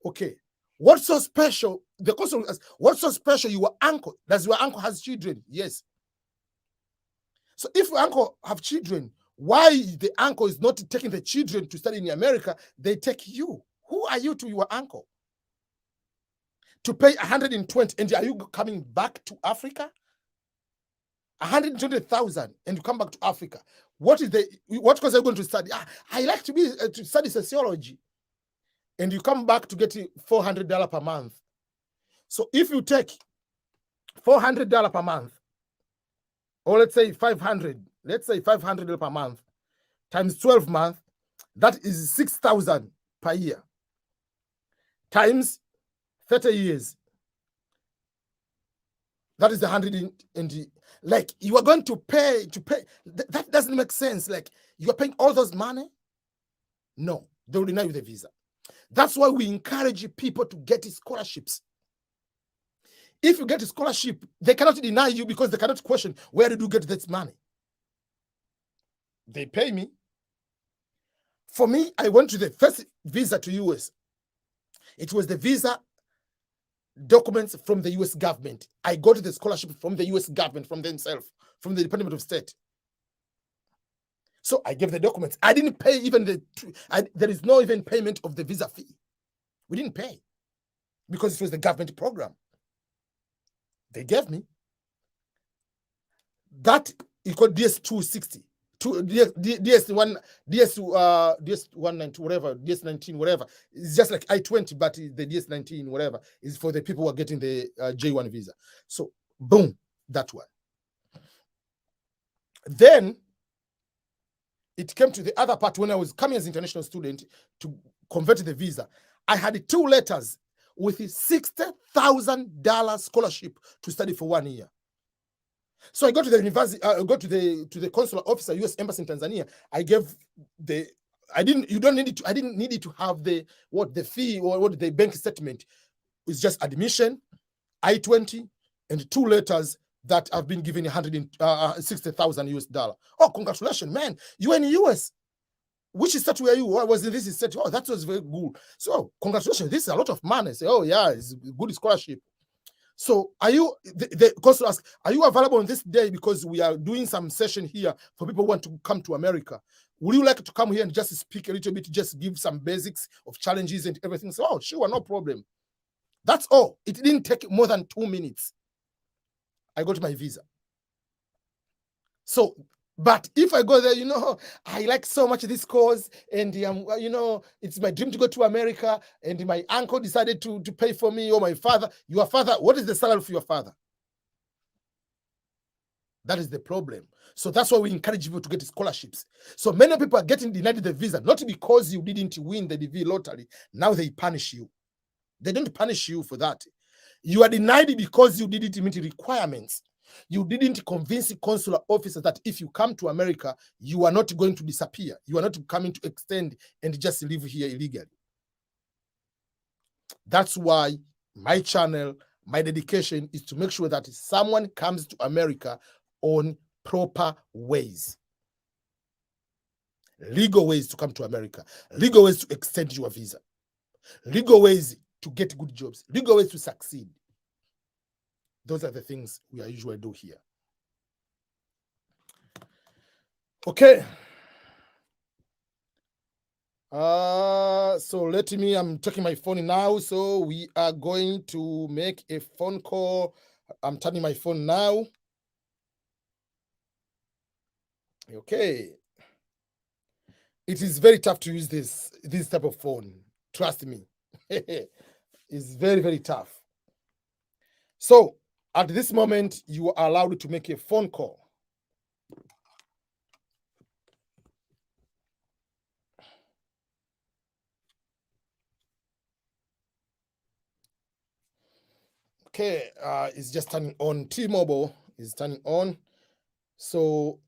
Okay. What's so special? The question is, what's so special? Your uncle, does your uncle has children? Yes. So if your uncle have children, why the uncle is not taking the children to study in America? They take you. Who are you to your uncle? To pay 120, and are you coming back to Africa? 120,000, and you come back to Africa. What course are you going to study? I like to study sociology, and you come back to get $400 per month. So if you take $400 per month, or let's say $500 per month, times 12 months, that is 6,000 per year, times 30 years. That is 120. Like, you are going to pay. That doesn't make sense. Like, you are paying all those money? No, they will deny you the visa. That's why we encourage people to get scholarships. If you get a scholarship, they cannot deny you because they cannot question, where did you get this money? They pay me. For me, I went to the first visa to US. It was the visa documents from the US government. I got the scholarship from the US government, from themselves, from the Department of State. So I gave the documents. I didn't pay even there is no even payment of the visa fee. We didn't pay because it was the government program. They gave me that. It called DS260, DS1, DS190, whatever, DS19, whatever. It's just like I-20, but the DS19, whatever, is for the people who are getting the J1 visa. So boom, that one. Then it came to the other part when I was coming as an international student to convert the visa. I had 2 letters with $60,000 scholarship to study for 1 year. So I go to the university, I go to the consular officer, US Embassy in Tanzania. I gave I didn't need it to have the fee or what the bank statement. It's just admission, I-20, and 2 letters that have been given $160,000. Oh, congratulations, man! You are in the US. Which state were you? I was in this state. Oh, that was very good. So congratulations. This is a lot of money. I say, oh yeah, it's a good scholarship. So are you, the consul asked, are you available on this day because we are doing some session here for people who want to come to America? Would you like to come here and just speak a little bit, just give some basics of challenges and everything? So, oh, sure, no problem. That's all. It didn't take more than 2 minutes. I got my visa. So, but if I go there, I like so much this cause, and it's my dream to go to America, and my uncle decided to pay for me, or my father. Your father, what is the salary for your father? That is the problem. So that's why we encourage people to get scholarships. So many people are getting denied the visa, not because you didn't win the DV lottery. Now they punish you. They don't punish you for that. You are denied because you didn't meet requirements. You didn't convince the consular officer that if you come to America, you are not going to disappear. You are not coming to extend and just live here illegally. That's why my channel, my dedication is to make sure that someone comes to America on proper ways. Legal ways to come to America. Legal ways to extend your visa. Legal ways to get good jobs. Legal ways to succeed. Those are the things we usually do here. Okay. So I'm taking my phone now. So we are going to make a phone call. I'm turning my phone now. Okay. It is very tough to use this type of phone. Trust me. It's very, very tough. So at this moment, you are allowed to make a phone call. Okay, it's just turning on. T-Mobile is turning on. So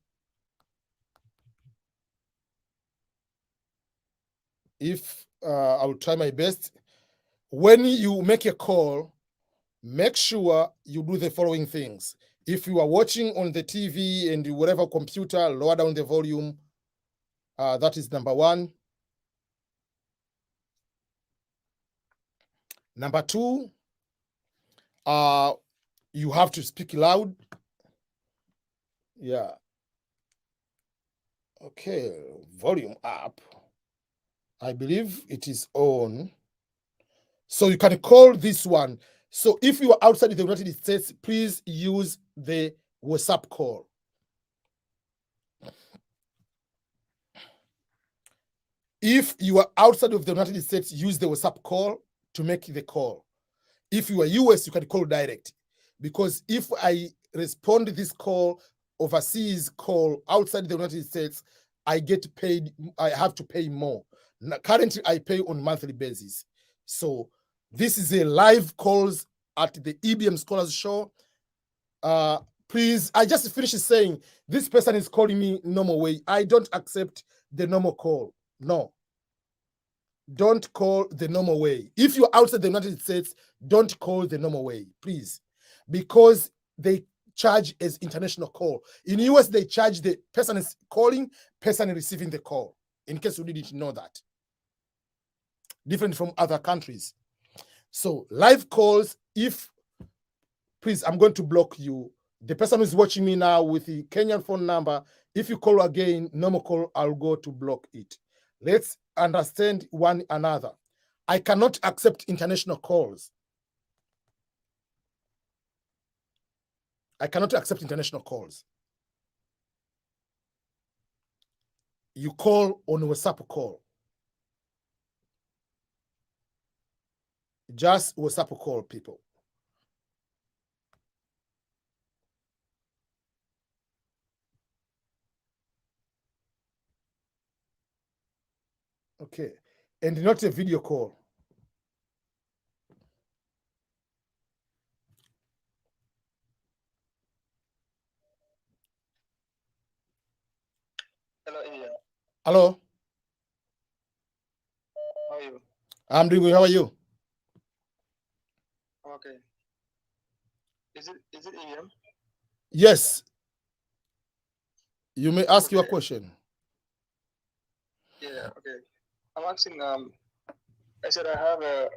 if I'll try my best. When you make a call, make sure you do the following things. If you are watching on the TV and whatever computer, lower down the volume. That is number 1. Number 2, you have to speak loud. Yeah. Okay, volume up. I believe it is on. So you can call this one. So if you are outside the United States, please use the WhatsApp call. If you are outside of the United States, use the WhatsApp call to make the call. If you are US, you can call direct. Because if I respond to this call, overseas call outside the United States, I get paid, I have to pay more. Now, currently, I pay on a monthly basis. So this is a live calls at the EBMSCHOLARS show. Please, I just finished saying, this person is calling me normal way. I don't accept the normal call. No. Don't call the normal way. If you're outside the United States, don't call the normal way, please. Because they charge as international call. In the US, they charge the person is calling, person receiving the call. in case you didn't know that. Different from other countries. So live calls, please, I'm going to block you. The person who's watching me now with the Kenyan phone number, if you call again, normal call, I'll go to block it. Let's understand one another. I cannot accept international calls. I cannot accept international calls. You call on WhatsApp call. Just WhatsApp call, people. Okay. And not a video call. Hello, Ian. Hello. How are you? I'm doing good. How are you? Okay. Is it Ian? Yes. You may ask your question. Yeah, okay. I'm asking, I said I have a,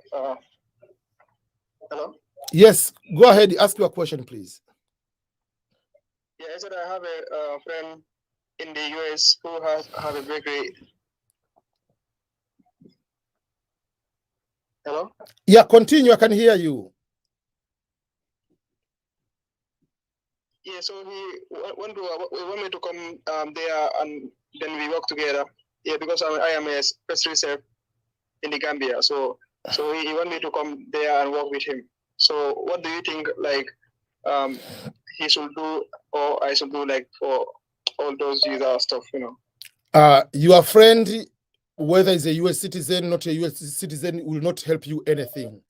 hello? Yes, go ahead. Ask your question, please. Yeah, I said I have a friend in the US who have a bakery. Hello? Yeah, continue. I can hear you. Yeah, so he want me to come there and then we work together. Yeah, because I am a pastry chef in the Gambia. So he want me to come there and work with him. So what do you think, like, he should do or I should do, like, for all those visa stuff, you know? Your friend, whether he's a US citizen, not a US citizen, will not help you anything.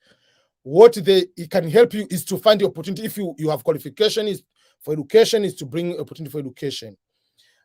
What it can help you is to find the opportunity. If you have qualification is for education, is to bring opportunity for education.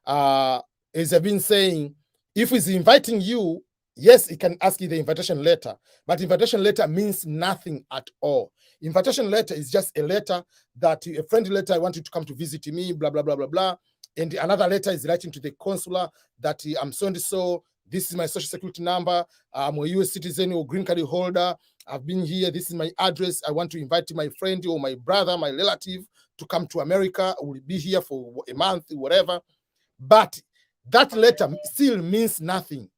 As I've been saying, if he's inviting you, yes, he can ask you the invitation letter, but invitation letter means nothing at all. Invitation letter is just a letter that a friendly letter, I want you to come to visit me, blah, blah, blah, blah, blah. And another letter is writing to the consular that I'm so and so, this is my social security number, I'm a US citizen or green card holder, I've been here, this is my address, I want to invite my friend or my brother, my relative to come to America, will be here for a month, whatever. But that letter still means nothing.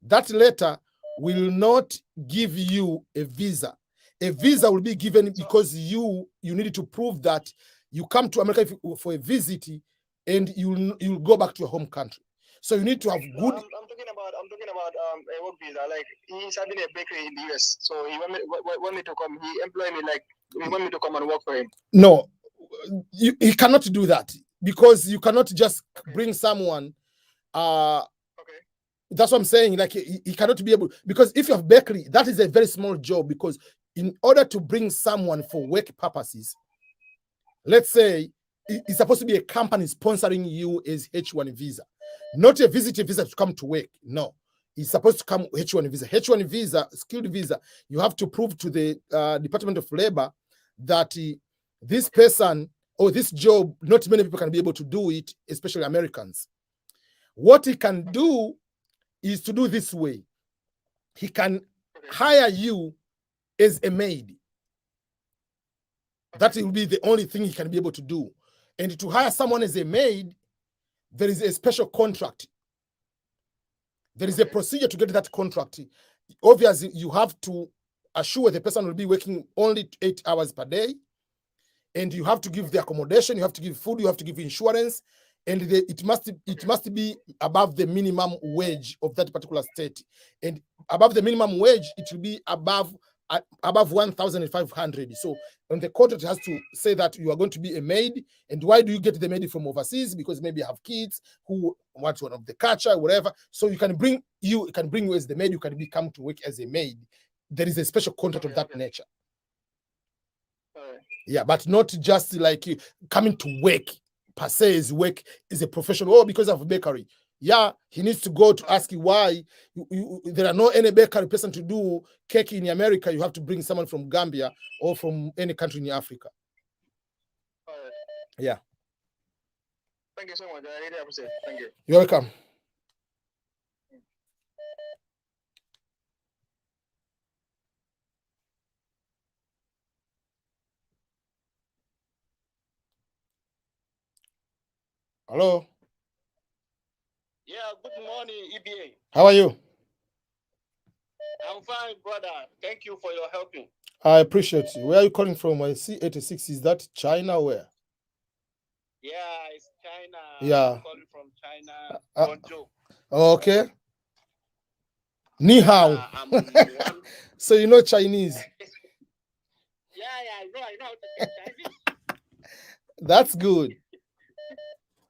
That letter will not give you a visa. A visa will be given because you need to prove that you come to America for a visit and you'll go back to your home country. So you need to have good. I'm talking about a work visa. Like, he's having a bakery in the US, so he want me to come. He employ me, like, he want me to come and work for him. No, he cannot do that because you cannot just bring someone. Okay. That's what I'm saying. Like, he cannot be able, because if you have bakery, that is a very small job. Because in order to bring someone for work purposes, let's say it's supposed to be a company sponsoring you as H1 visa, not a visitor visa to come to work. No, it's supposed to come H1 visa. H1 visa, skilled visa, you have to prove to the Department of Labor that this person or this job, not many people can be able to do it, especially Americans. What he can do is to do this way. He can hire you as a maid. That will be the only thing he can be able to do. And to hire someone as a maid, there is a special contract. There is a procedure to get that contract. Obviously, you have to assure the person will be working only 8 hours per day. And you have to give the accommodation, you have to give food, you have to give insurance. And it must be above the minimum wage of that particular state. And above the minimum wage, it will be above 1,500. So on the contract, it has to say that you are going to be a maid. And why do you get the maid from overseas? Because maybe you have kids who want one of the culture, whatever. So you can bring you as the maid. You can come to work as a maid. There is a special contract of that nature. Yeah, but not just like you coming to work per se. Is work is a professional. Oh, because of a bakery. Yeah, he needs to go to ask you why there are no any bakery person to do cake in America. You have to bring someone from Gambia or from any country in Africa. Yeah. Thank you so much. I really appreciate it. Thank you. You're welcome. Hello. Yeah, good morning, EBA. How are you? I'm fine, brother. Thank you for your helping. I appreciate you. Where are you calling from? I see 86. Is that China or where? Yeah, it's China. Yeah. I'm calling from China. Uh, Bonjour. Okay. Ni hao. Yeah, So you know Chinese. yeah, I know how to speak Chinese. That's good.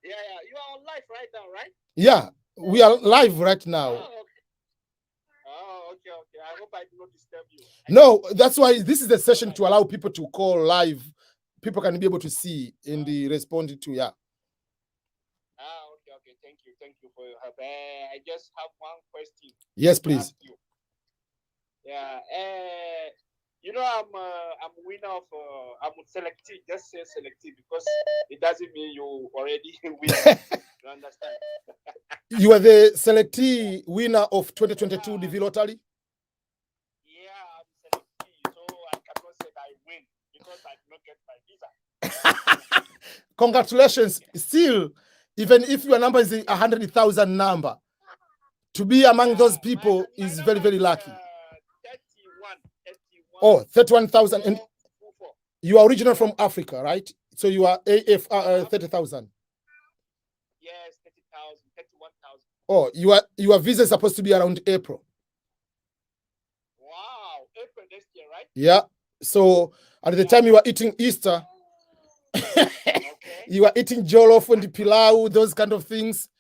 Yeah, you are on live right now, right? Yeah, we are live right now. Oh, okay. I hope I did not disturb you. No, that's why this is a session to allow people to call live. People can be able to see and respond to, yeah. Okay. Thank you for your help. I just have one question. Yes, please. Yeah. You know, I'm winner of I'm selective. Just say selective because it doesn't mean you already win. You understand? You are the selectee winner of 2022 DV Lottery. Yeah, I'm selectee, so I cannot say that I win because I did not get my visa. Congratulations. Still, even if your number is a 100,000 number, to be among those people is very, very lucky. 31. Oh, 31,000. And you are original from Africa, right? So you are AF 30,000. Yes, 30,000, 31,000. Oh, your visa is supposed to be around April. Wow, April next year, right? Yeah. So at the time you are eating Easter, you are eating jollof and pilau, those kind of things.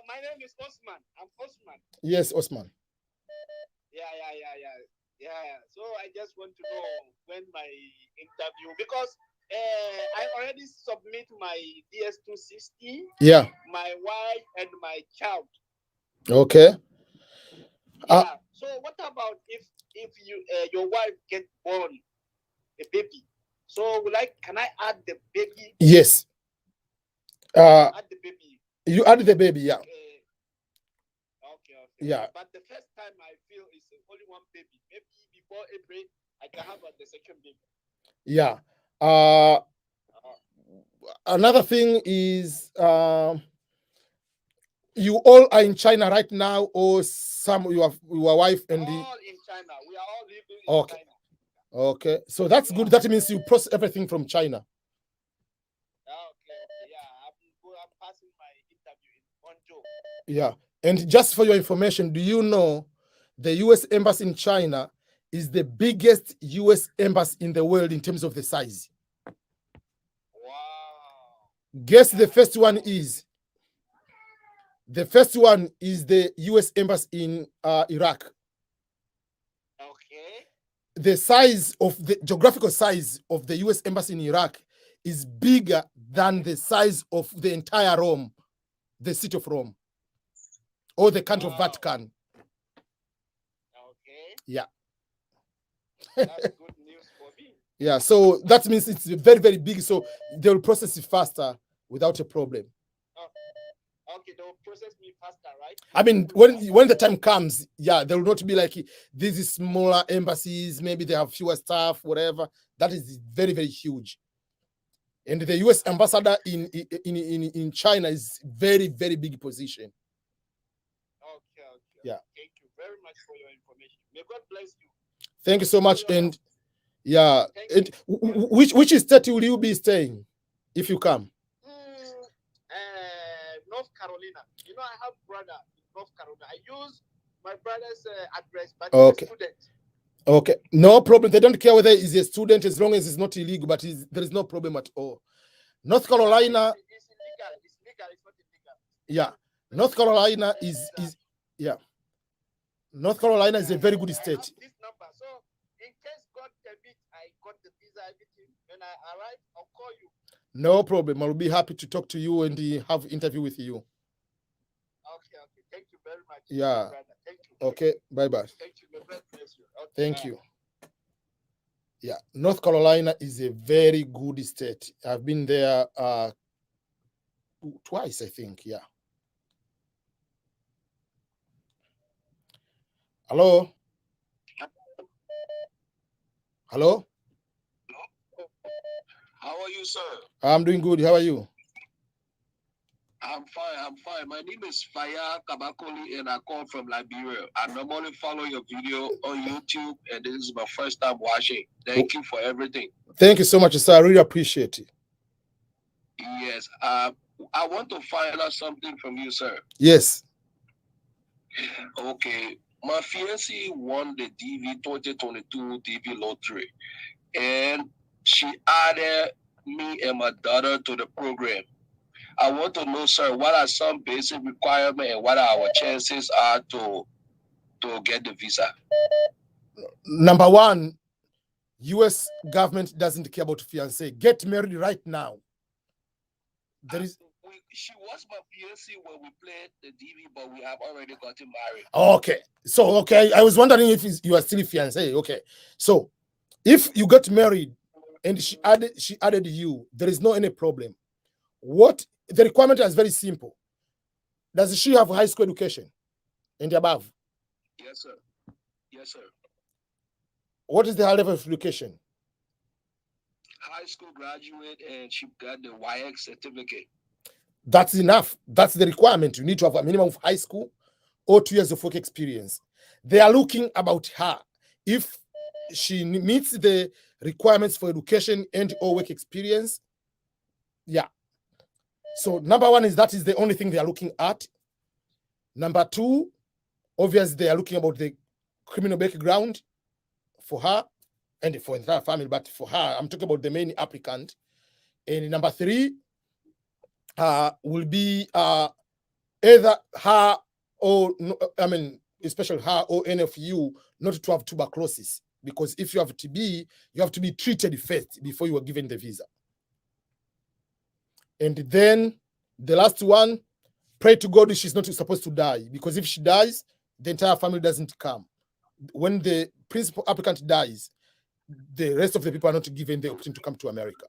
My name is Osman. I'm Osman. Yes, Osman. Yeah. So I just want to know when my interview, because I already submit my DS260. Yeah. My wife and my child. Okay. Yeah. So what about if you your wife get born a baby? So can I add the baby? Yes. Add the baby. You add the baby, yeah. Okay. Yeah. But the first time I feel is only one baby. Maybe before April, I can have the second baby. Yeah. Another thing is you all are in China right now, or your wife and all in China. We are all living in China. Okay. So that's good. That means you process everything from China. Okay. Yeah. I'm passing my interview in Bonjour. Yeah. And just for your information, do you know the US Embassy in China is the biggest US embassy in the world in terms of the size? Wow. Guess the first one is? The first one is the US Embassy in Iraq. Okay. The size of the geographical size of the US Embassy in Iraq is bigger than the size of the entire Rome, the city of Rome, or the country of Vatican. Okay. Yeah. That's good news for me. Yeah, so that means it's very, very big. So they will process it faster without a problem. Okay, they will process me faster, right? I mean, when the time comes, yeah, there will not be like these smaller embassies. Maybe they have fewer staff, whatever. That is very, very huge. And the US ambassador in China is very, very big position. Okay. Yeah. Thank you very much for your information. May God bless you. Thank you so much. And yeah, and which state will you be staying if you come? North Carolina. You know, I have brother in North Carolina. I use my brother's address, but he's a student. Okay, no problem. They don't care whether he's a student as long as it's not illegal, but there is no problem at all. North Carolina. It's illegal. It's legal. It's not illegal. Yeah. North Carolina is yeah. North Carolina is a very good state. I have this number. So in case God permit, I got the visa, everything. When I arrive, I'll call you. No problem. I'll be happy to talk to you and have interview with you. Okay. Thank you very much. Yeah. Thank you. Okay. Bye-bye. Thank you. May God bless you. Okay, thank you. Yeah. North Carolina is a very good state. I've been there twice, I think. Yeah. Hello? Hello? How are you, sir? I'm doing good. How are you? I'm fine. I'm fine. My name is Faya Kabakoli, and I call from Liberia. I normally follow your video on YouTube, and this is my first time watching. Thank you for everything. Thank you so much, sir. I really appreciate it. Yes. I want to find out something from you, sir. Yes. Okay. My fiancée won the DV 2022 DV lottery, and she added me and my daughter to the program. I want to know, sir, what are some basic requirements and what are our chances are to get the visa? Number one, U.S. government doesn't care about fiancé. Get married right now. There is. She was my fiancée when we played the DV, but we have already gotten married. Okay. So, okay. I was wondering if you are still fiancé. Okay. So, if you got married and she added you, there is no any problem. What the requirement is very simple. Does she have high school education and above? Yes, sir. Yes, sir. What is the high level of education? High school graduate, and she got the YX certificate. That's enough. That's the requirement. You need to have a minimum of high school or 2 years of work experience. They are looking about her. If she meets the requirements for education and or work experience, yeah. So number one is that is the only thing they are looking at. Number two, obviously they are looking about the criminal background for her and for the entire family, but for her, I'm talking about the main applicant. And number three will be either her or, I mean, especially her or any of you not to have tuberculosis, because if you have TB, you have to be treated first before you are given the visa. And then the last one, pray to God she's not supposed to die, because if she dies, the entire family doesn't come. When the principal applicant dies, the rest of the people are not given the opportunity to come to America.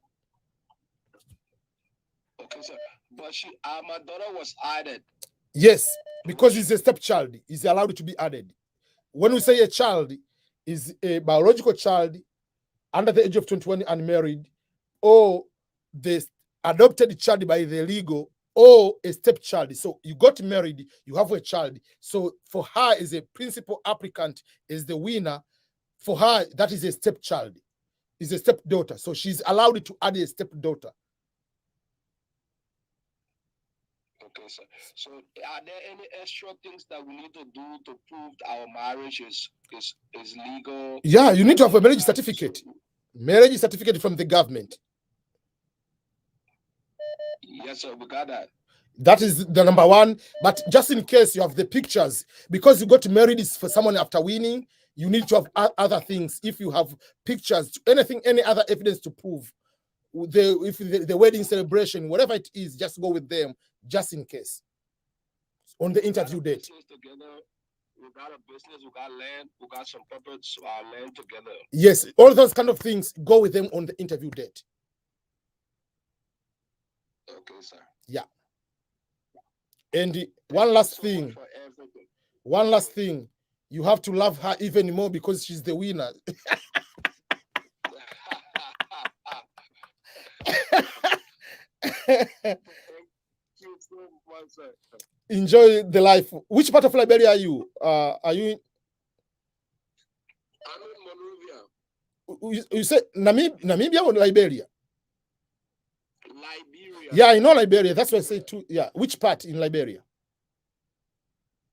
Okay, sir. But my daughter was added. Yes, because he's a stepchild, he's allowed to be added. When we say a child, is a biological child under the age of 21 and married, or the adopted child by the legal, or a stepchild. So you got married, you have a child. So for her, as a principal applicant, is the winner. For her, that is a stepchild, is a stepdaughter. So she's allowed to add a stepdaughter. Okay, sir. So are there any extra things that we need to do to prove our marriage is legal? Yeah, you need to have a marriage certificate. Marriage certificate from the government. Yes, sir, we got that. That is the number one. But just in case you have the pictures, because you got married for someone after winning, you need to have other things. If you have pictures, anything, any other evidence to prove the wedding celebration, whatever it is, just go with them, just in case. On the interview date. Together, we got a business, we got land, we got some purpose, land together. Yes, all those kind of things, go with them on the interview date. Okay, sir. Yeah. And one last thing. One last thing. You have to love her even more because she's the winner. Enjoy the life. Which part of Liberia are you? Are you in? I'm in Monrovia. You say Namibia or Liberia? Liberia. Yeah, I know Liberia. That's what I say too. Yeah. Which part in Liberia?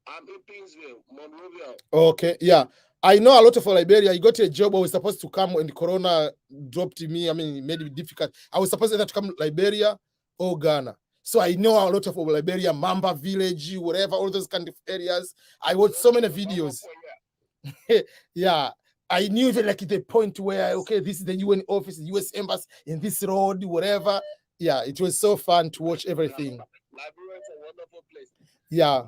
I'm in Pinsville, Monrovia. Okay, yeah. I know a lot of Liberia. I got a job. I was supposed to come when the corona dropped me. I mean, it made it difficult. I was supposed to come to Liberia or Ghana. So I know a lot of Liberia, Mamba Village, whatever, all those kind of areas. I watched so many videos. Yeah. I knew even like the point where, okay, this is the UN office, the US embassy in this road, whatever. Yeah, it was so fun to watch everything. Liberia is a wonderful place. Yeah.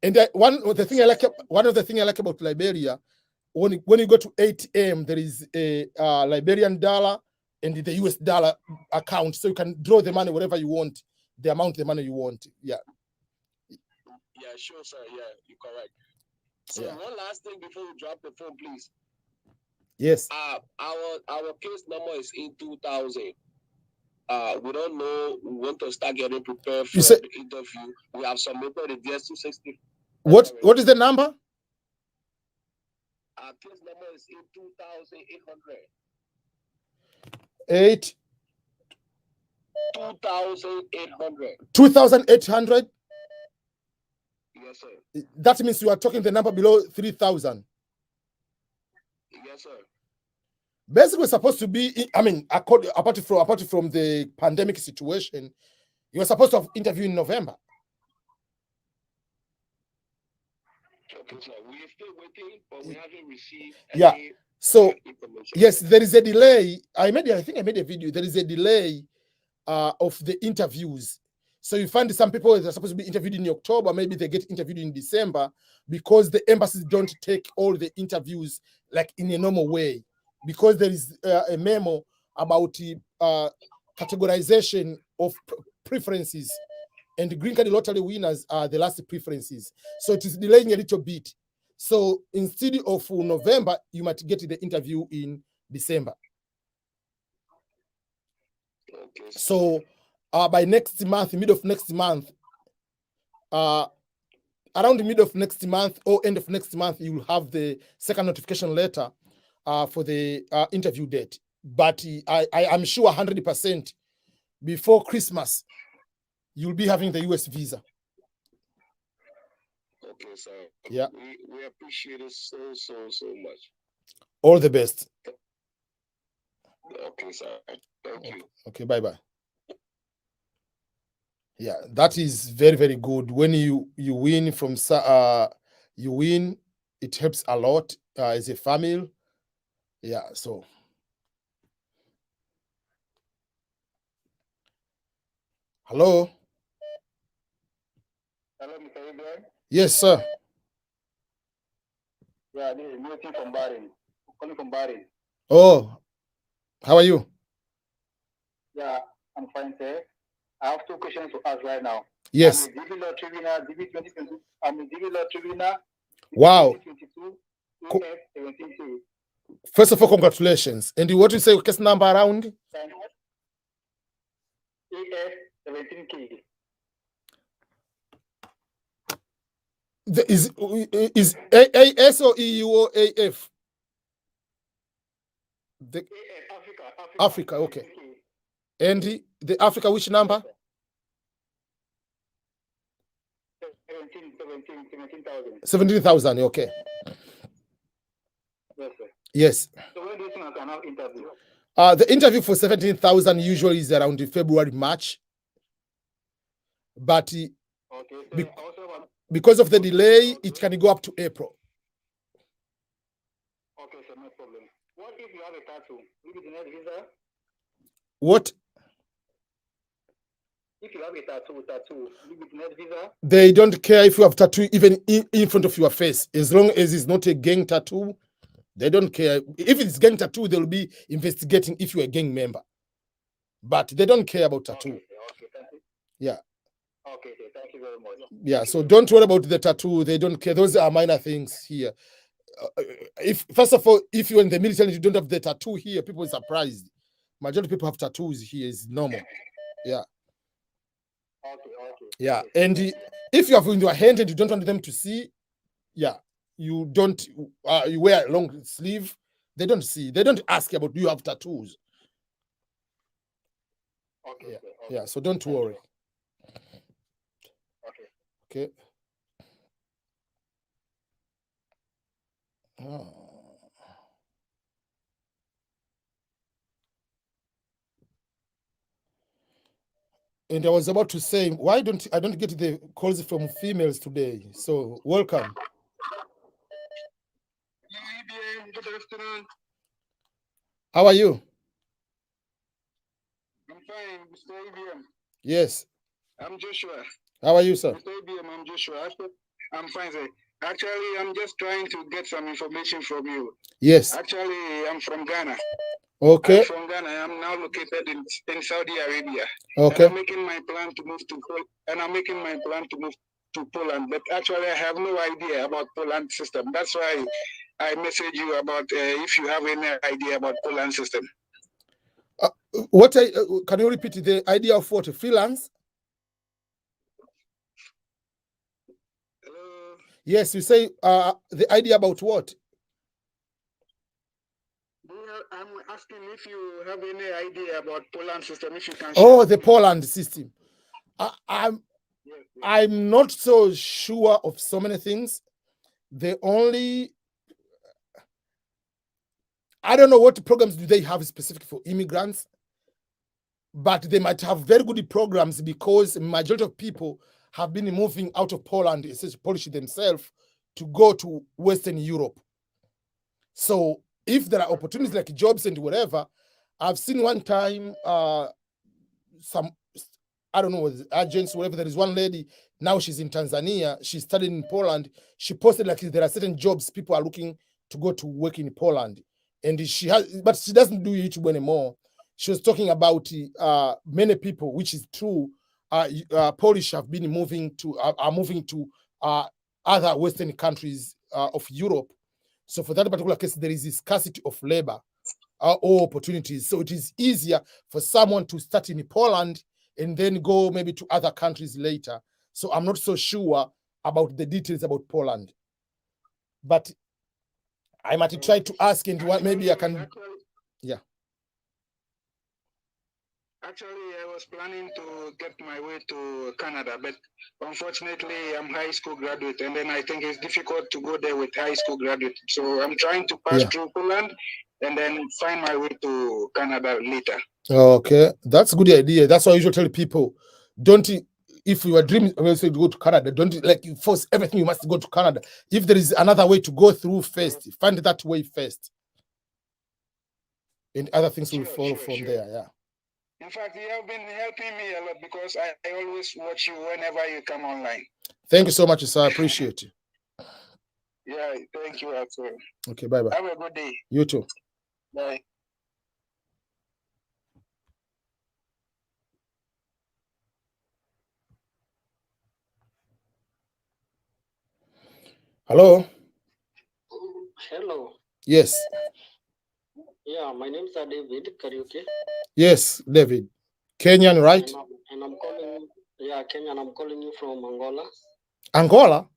And one of the things I like about Liberia, when you go to ATM, there is a Liberian dollar and the US dollar account, so you can draw the money whatever you want, the amount of money you want. Yeah. Yeah, sure, sir. Yeah, you're correct. So yeah. One last thing before you drop the phone, please. Yes. Our case number is in 2000. We don't know. We want to start getting prepared for said, the interview. We have submitted the DS-260. What is the number? Our case number is 2,800. 2,800. 2,800? Yes, sir. That means you are talking the number below 3,000. Yes, sir. Basically, we're supposed to be, I mean, apart from the pandemic situation, you were supposed to have interviewed in November. Okay, so we're still waiting, but we haven't received any information. Yes, there is a delay. I think I made a video. There is a delay of the interviews. So you find some people that are supposed to be interviewed in October, maybe they get interviewed in December because the embassies don't take all the interviews like in a normal way, because there is a memo about categorization of preferences, and the green card lottery winners are the last preferences. So it is delaying a little bit. So instead of November, you might get the interview in December. Okay. So by next month, mid of next month, around the mid of next month or end of next month, you will have the second notification letter for the interview date. But I am sure 100% before Christmas, you'll be having the US visa. Okay, sir. Yeah. We appreciate it so much. All the best. Okay, sir. Thank you. Okay, bye-bye. Yeah, that is very, very good. When you win from you win, it helps a lot as a family. Yeah, so hello. Hello, Mr. Ibrahim. Yes, sir. Yeah, this is Milton from Bahrain. Calling from Bahrain. Oh, how are you? Yeah, I'm fine, sir. I have two questions to ask right now. Yes. I'm a DB lottery winner, DB 2022. I'm a DB lottery winner. Wow. 2022, EF17K. First of all, congratulations. And what do you say case number around? EF17K. Is AS or EU or AF? AF, Africa, okay. And the Africa, which number? 17,000. 17,000, okay. Yes, sir. Yes. So when do you think I can have interview? The interview for 17,000 usually is around February, March. But okay, so because of the delay, it can go up to April. Okay, so no problem. What if you have a tattoo? Will you deny the visa? What? If you have a tattoo, will you deny the visa? They don't care if you have tattoo even in front of your face. As long as it's not a gang tattoo, they don't care. If it's gang tattoo, they'll be investigating if you're a gang member. But they don't care about tattoo. Okay, thank you. Yeah. Okay, thank you very much. Yeah, so don't worry about the tattoo. They don't care. Those are minor things here. If first of all, if you're in the military and you don't have the tattoo here, people are surprised. Majority of people have tattoos here. Is normal. Yeah. Okay. Yeah, and if you have in your hand and you don't want them to see, yeah, you don't. You wear a long sleeve. They don't see. They don't ask about do you have tattoos. Okay. Yeah. Okay. Yeah. So don't worry. Okay. Oh. And I was about to say, why don't I don't get the calls from females today? So welcome. Good afternoon. How are you? I'm fine, Mr. EBM. Yes. I'm Joshua. How are you, sir? Mr. EBM, I'm Joshua. I'm fine, sir. Actually, I'm just trying to get some information from you. Yes. Actually, I'm from Ghana. Okay. I'm from Ghana. I'm now located in Saudi Arabia. Okay. And I'm making my plan to move to Poland. But actually, I have no idea about Poland system. That's why I message you about if you have any idea about Poland system. What can you repeat the idea of what? Freelance? Hello. Yes, you say the idea about what? I'm asking if you have any idea about Poland system, if you can Oh, share the with me. Poland system. Yes, yes. I'm not so sure of so many things. I don't know what programs do they have specific for immigrants, but they might have very good programs because majority of people have been moving out of Poland, especially Polish themselves, to go to Western Europe. So if there are opportunities like jobs and whatever, I've seen one time some, I don't know, agents, whatever. There is one lady, now she's in Tanzania, she studied in Poland. She posted like there are certain jobs people are looking to go to work in Poland. And but she doesn't do YouTube anymore. She was talking about many people, which is true. Polish have been moving to, are moving to other Western countries of Europe. So for that particular case, there is a scarcity of labor or opportunities. So it is easier for someone to start in Poland and then go maybe to other countries later. So I'm not so sure about the details about Poland. But I might try to ask, and what maybe I can. Yeah. Actually, I was planning to get my way to Canada, but unfortunately, I'm high school graduate, and then I think it's difficult to go there with high school graduate. So I'm trying to pass through Poland and then find my way to Canada later. Okay, that's a good idea. That's why I usually tell people, don't, if you are dreaming to go to Canada, don't like force everything you must go to Canada. If there is another way to go through first, find that way first. And other things will follow from there, yeah. In fact, you have been helping me a lot because I always watch you whenever you come online. Thank you so much, sir. I appreciate you. Yeah, thank you as well. Okay, bye-bye. Have a good day. You too. Bye. Hello? Hello. Yes. Yeah, my name is David Karaoke. Yes, David. Kenyan, right? And I'm calling, yeah, Kenyan. I'm calling you from Angola. Angola?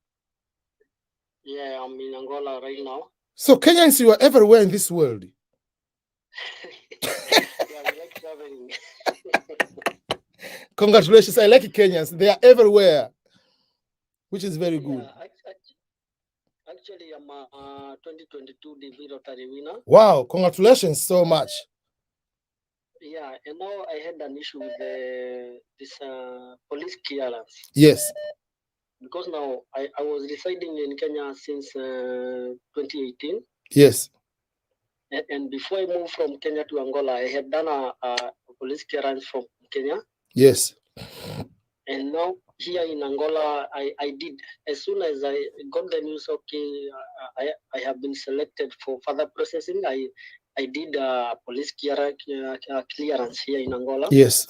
Yeah, I'm in Angola right now. So Kenyans, you are everywhere in this world. Yeah, we like traveling. Congratulations. I like Kenyans. They are everywhere, which is very good. Yeah, actually, I'm a 2022 DV lottery winner. Wow, congratulations so much. Yeah, and now I had an issue with this police clearance. Yes. Because now I was residing in Kenya since 2018. Yes. And before I moved from Kenya to Angola, I had done a police clearance from Kenya. Yes. And now here in Angola, I did, as soon as I got the news, okay, I have been selected for further processing, I did a police clearance here in Angola. Yes.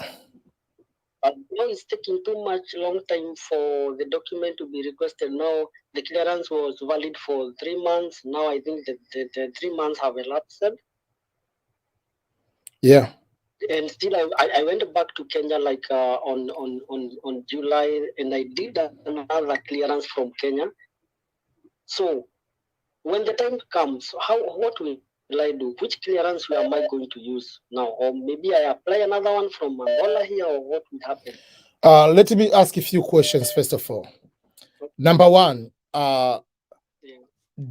But now it's taking too much long time for the document to be requested. Now the clearance was valid for 3 months. Now I think that the 3 months have elapsed. Yeah. And still I went back to Kenya like on July, and I did another clearance from Kenya. So when the time comes, what will I do? Which clearance am I going to use now? Or maybe I apply another one from Angola here, or what will happen? Let me ask a few questions first of all. Number one,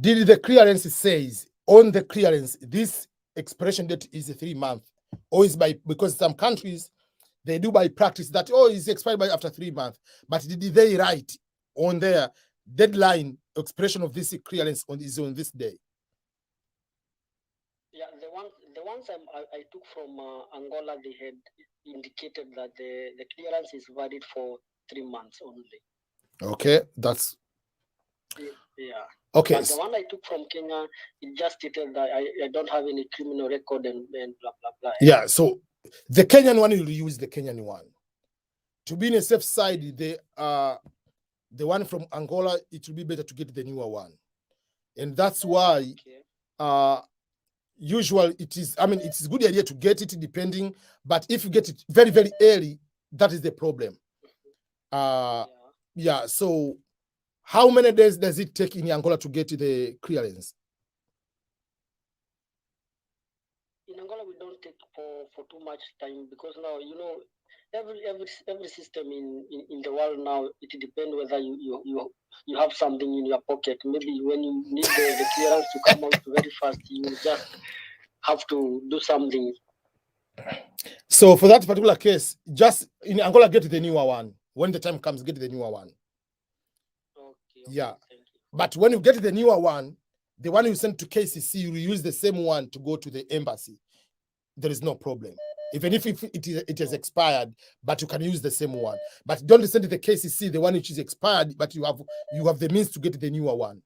did the clearance says on the clearance this expiration date is 3 months, or is because some countries they do by practice that it's expired by after 3 months, but did they write on their deadline expiration of this clearance is on this day? Yeah, the ones I took from Angola, they had indicated that the clearance is valid for 3 months only. Okay, that's yeah. Okay. But the one I took from Kenya, it just stated that I don't have any criminal record and blah blah blah. Yeah, so the Kenyan one, you'll use the Kenyan one. To be in a safe side, the one from Angola, it will be better to get the newer one. And that's why usual it is, I mean, it's a good idea to get it depending, but if you get it very, very early, that is the problem. Yeah. So how many days does it take in Angola to get the clearance? In Angola, we don't take for too much time, because now, you know, every system in the world now, it depends whether you have something in your pocket. Maybe when you need the clearance to come out very fast, you just have to do something. So for that particular case, just in Angola, get the newer one. When the time comes, get the newer one. Okay, Yeah. thank you. But when you get the newer one, the one you send to KCC, you use the same one to go to the embassy. There is no problem. Even if it has expired, but you can use the same one. But don't send to the KCC, the one which is expired, but you have the means to get the newer one.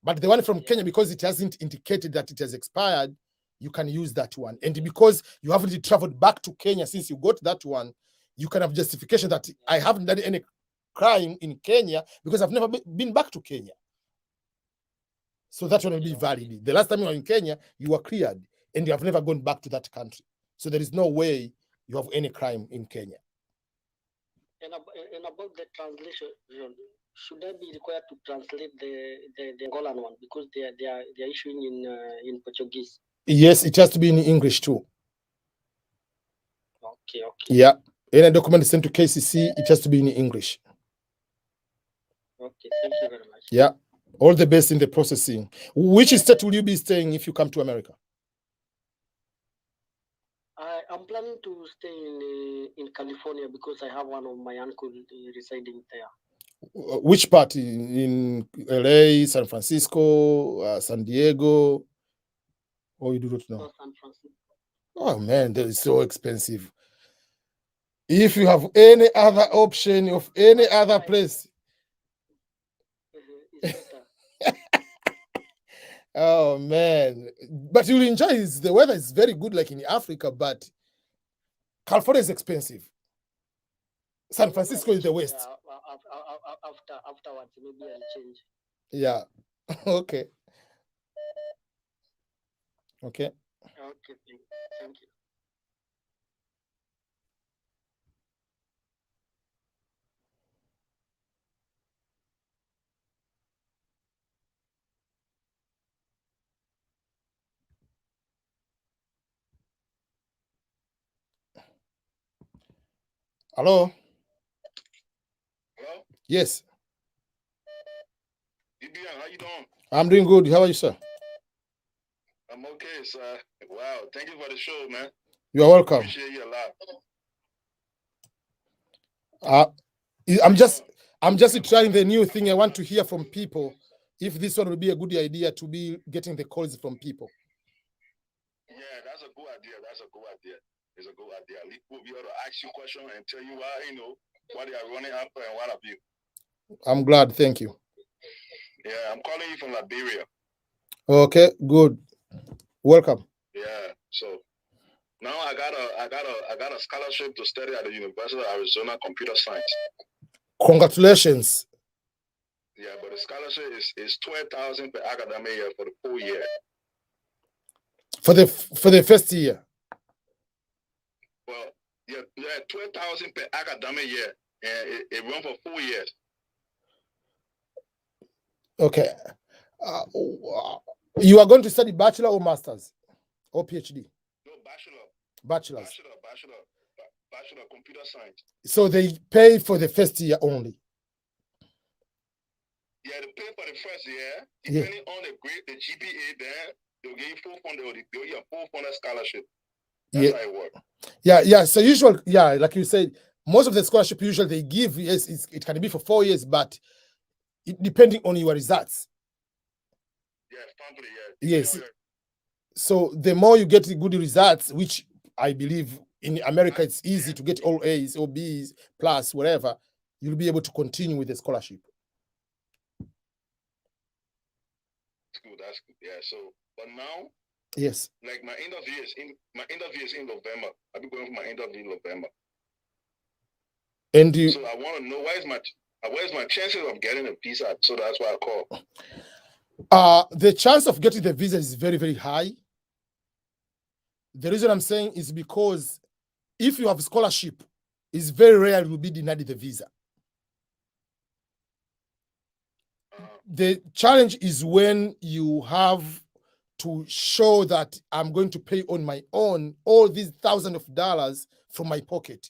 But the one from Kenya, because it hasn't indicated that it has expired, you can use that one. And because you haven't traveled back to Kenya since you got that one, you can have justification that I haven't done any crime in Kenya because I've never been back to Kenya. So that one will be valid. The last time you were in Kenya, you were cleared and you have never gone back to that country. So there is no way you have any crime in Kenya. And about the translation, should I be required to translate the Angolan one, because they are issuing in Portuguese? Yes, it has to be in English too. Okay. Yeah. Any document sent to KCC, it has to be in English. Okay, thank you very much. Yeah. All the best in the processing. Which state will you be staying if you come to America? I'm planning to stay in California, because I have one of my uncles residing there. Which part? In LA, San Francisco, San Diego? Or you do not know? No, San Francisco. Oh man, that is so expensive. If you have any other option of any other place. It's better. Oh man, but you'll enjoy it. The weather is very good, like in Africa, but California is expensive. San Francisco is the west. Afterwards, maybe I'll change. Yeah. Okay. Okay, thank you. Hello? Hello? Yes. EBM, how you doing? I'm doing good. How are you, sir? I'm okay, sir. Wow, thank you for the show, man. You are welcome. Appreciate you a lot. I'm just trying the new thing. I want to hear from people if this one would be a good idea to be getting the calls from people. Yeah, that's a good idea. It's a good idea. We'll be able to ask you questions and tell you why, what they are running after and what have you. I'm glad. Thank you. Yeah, I'm calling you from Liberia. Okay, good. Welcome. Yeah, so now I got a scholarship to study at the University of Arizona Computer Science. Congratulations. Yeah, but the scholarship is $12,000 per academic year for the full year. For the first year. Well, yeah, $12,000 per academic year, and it runs for 4 years. Okay. You are going to study bachelor or master's or PhD? No, Bachelor's. Bachelor computer science. So they pay for the first year only. Yeah, they pay for the first year. Depending on the grade, the GPA, then they'll give you they'll give you a full funded scholarship. That's how it works. Yeah. So usually, like you said, most of the scholarship usually they give, yes, it can be for 4 years, but depending on your results. Yeah, family, yes. So the more you get good results, which I believe in America it's easy to get all A's or B's plus whatever, you'll be able to continue with the scholarship. That's good. Yeah. So, but now, yes, like my interview is in November. I'll be going for my interview in November. And so I want to know where's my chances of getting a visa. So that's why I call. The chance of getting the visa is very, very high. The reason I'm saying is because if you have scholarship, it's very rare you will be denied the visa. The challenge is when you have to show that I'm going to pay on my own all these thousands of dollars from my pocket.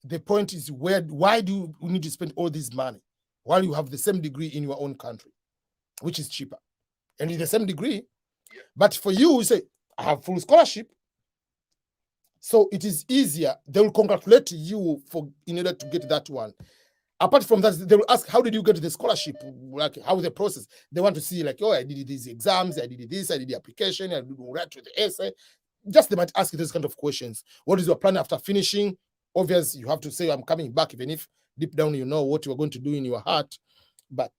The point is, why do you need to spend all this money while you have the same degree in your own country, which is cheaper? And in the same degree, but for you say, I have full scholarship, so it is easier. They will congratulate you in order to get that one. Apart from that, they will ask, how did you get the scholarship? Like, how the process? They want to see, like, oh, I did these exams, I did this, I did the application, I did write to the essay. Just they might ask you those kind of questions. What is your plan after finishing? Obviously, you have to say, I'm coming back, even if deep down you know what you are going to do in your heart. But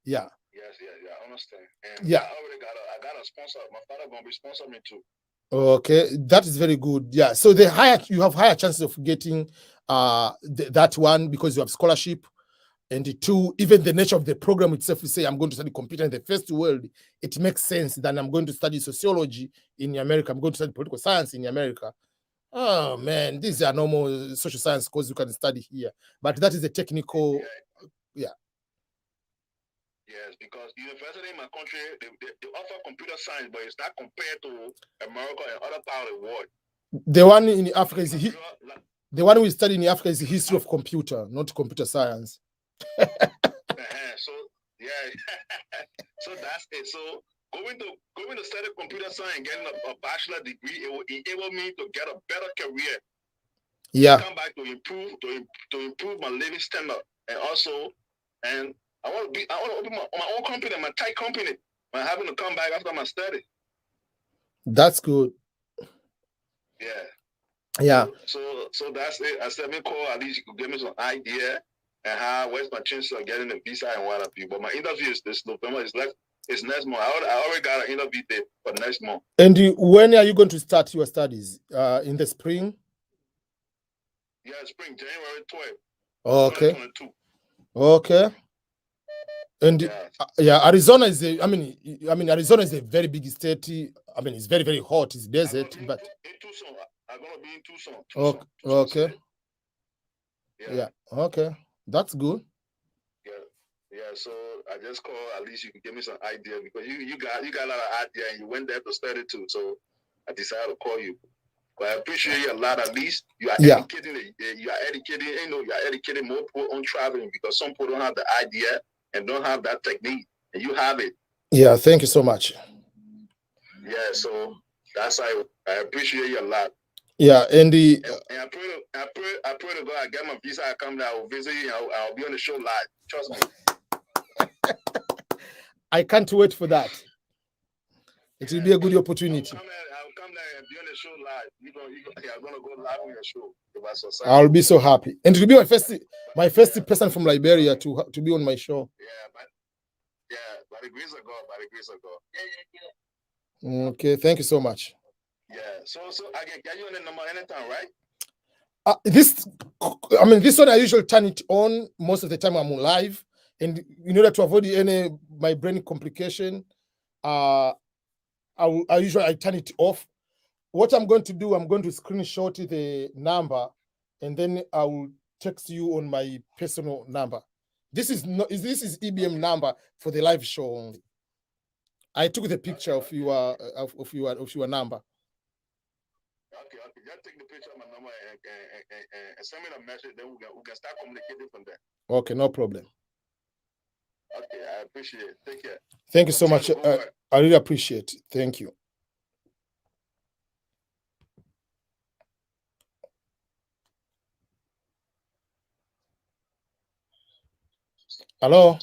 yeah. Yes, I understand. And Yeah. I got a sponsor. My father gonna be sponsoring me too. Okay, that is very good. Yeah, so you have higher chances of getting that one because you have scholarship. And two, even the nature of the program itself, you say, I'm going to study computer in the first world, it makes sense than I'm going to study sociology in America. I'm going to study political science in America. Oh man, these are normal social science courses you can study here. But that is a technical, yeah. Yes, because university in my country, they offer computer science, but it's not compared to America and other parts of the world. The one in Africa is the one we study in Africa is the history of computer, not computer science. So yeah, so that's it. So going to study computer science, getting a bachelor degree, it will enable me to get a better career. Yeah. Come back to improve my living standard, and also, and I want to open my own company, my tech company. I'm having to come back after my study. That's good. Yeah. So that's it. I said, me call, at least you could give me some idea and where's my chances of getting a visa and what have you. But my interview is this November. It's next month. I already got an interview date for next month. And when are you going to start your studies? In the spring? Yeah, spring, January 12th. Okay. 2022. Okay. And Arizona is Arizona is a very big state. I mean, it's very, very hot. It's desert, but in Tucson. I'm gonna be in Tucson. Okay. Yeah. Okay. That's good. Yeah. So I just call. At least you can give me some idea because you got a lot of idea and you went there to study too. So I decided to call you. But I appreciate you a lot. At least you are educating. You are educating. You are educating more people on traveling because some people don't have the idea and don't have that technique, and you have it. Yeah. Thank you so much. Yeah. So that's why I appreciate you a lot. Yeah, and I pray to God I get my visa, I come there, I will visit you, I'll be on the show live. Trust me. I can't wait for that. It will be a good opportunity. I'll come there and be on the show live. I'm gonna go live on your show. I'll be so happy. And it will be my first person from Liberia to be on my show. By the grace of God. Okay, thank you so much. Yeah, so I can get you on the number anytime, right? This one I usually turn it on most of the time I'm on live, and in order to avoid any my brain complication, I usually turn it off. What I'm going to do, I'm going to screenshot the number, and then I will text you on my personal number. This is EBM number for the live show only. I took the picture of your number. Okay. Just take the picture of my number and send me the message. Then we can start communicating from there. Okay, no problem. Okay, I appreciate it. Take care. Thank you so much. I really appreciate it. Thank you. Hello.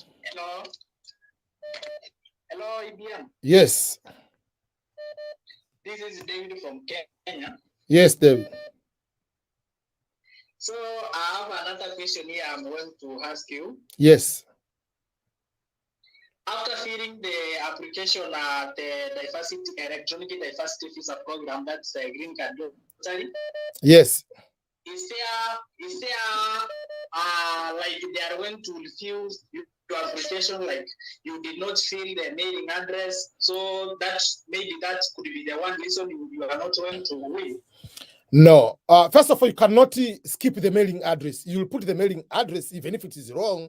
Hello, EBM. Yes. This is David from Kenya. Yes, David. So I have another question here I'm going to ask you. Yes. After filling the application at the electronic diversity visa program, that's the green card lottery. Yes. Is there like they are going to refuse you your application, like you did not fill the mailing address. So that maybe that could be the one reason you are not going to win. No. First of all, you cannot skip the mailing address. You'll put the mailing address even if it is wrong,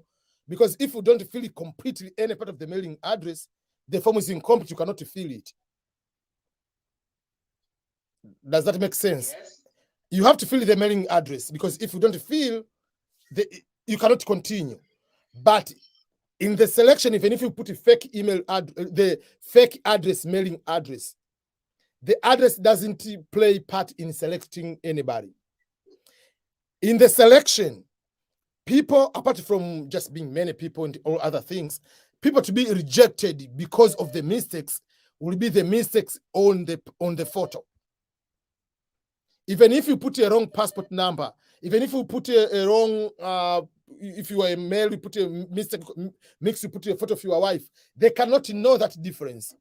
because if you don't fill it completely any part of the mailing address, the form is incomplete. You cannot fill it. Does that make sense? Yes. You have to fill the mailing address, because if you don't fill, you cannot continue. But in the selection, even if you put a fake email the fake address, mailing address, the address doesn't play part in selecting anybody. In the selection, people, apart from just being many people and all other things, people to be rejected because of the mistakes will be the mistakes on the photo. Even if you put a wrong passport number, even if you put a wrong, if you are a male, you put a mistake, you put a photo of your wife, they cannot know that difference.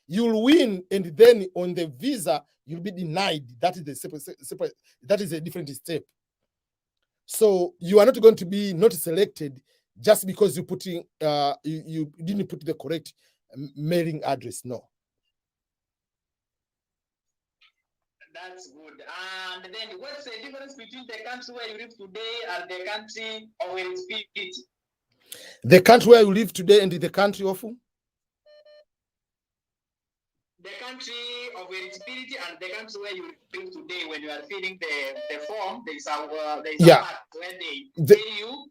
You'll win, and then on the visa, you'll be denied. That is the separate, that is a different step. So you are not going to be not selected just because you putting you didn't put the correct mailing address. No. That's good. And then what's the difference between the country where you live today and the country of eligibility? The country where you live today and the country of who? The country of eligibility and the country where you live today. When you are filling the form, there is a part where they tell you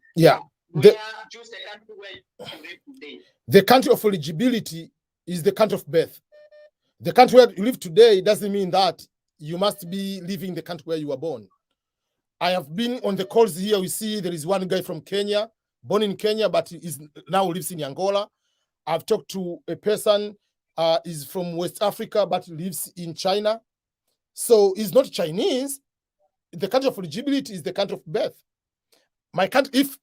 choose the country where you live today. The country of eligibility is the country of birth. The country where you live today doesn't mean that you must be living the country where you were born. I have been on the calls here. We see there is one guy from Kenya, born in Kenya, but is now lives in Angola. I've talked to a person is from West Africa, but lives in China. So he's not Chinese. The country of eligibility is the country of birth. If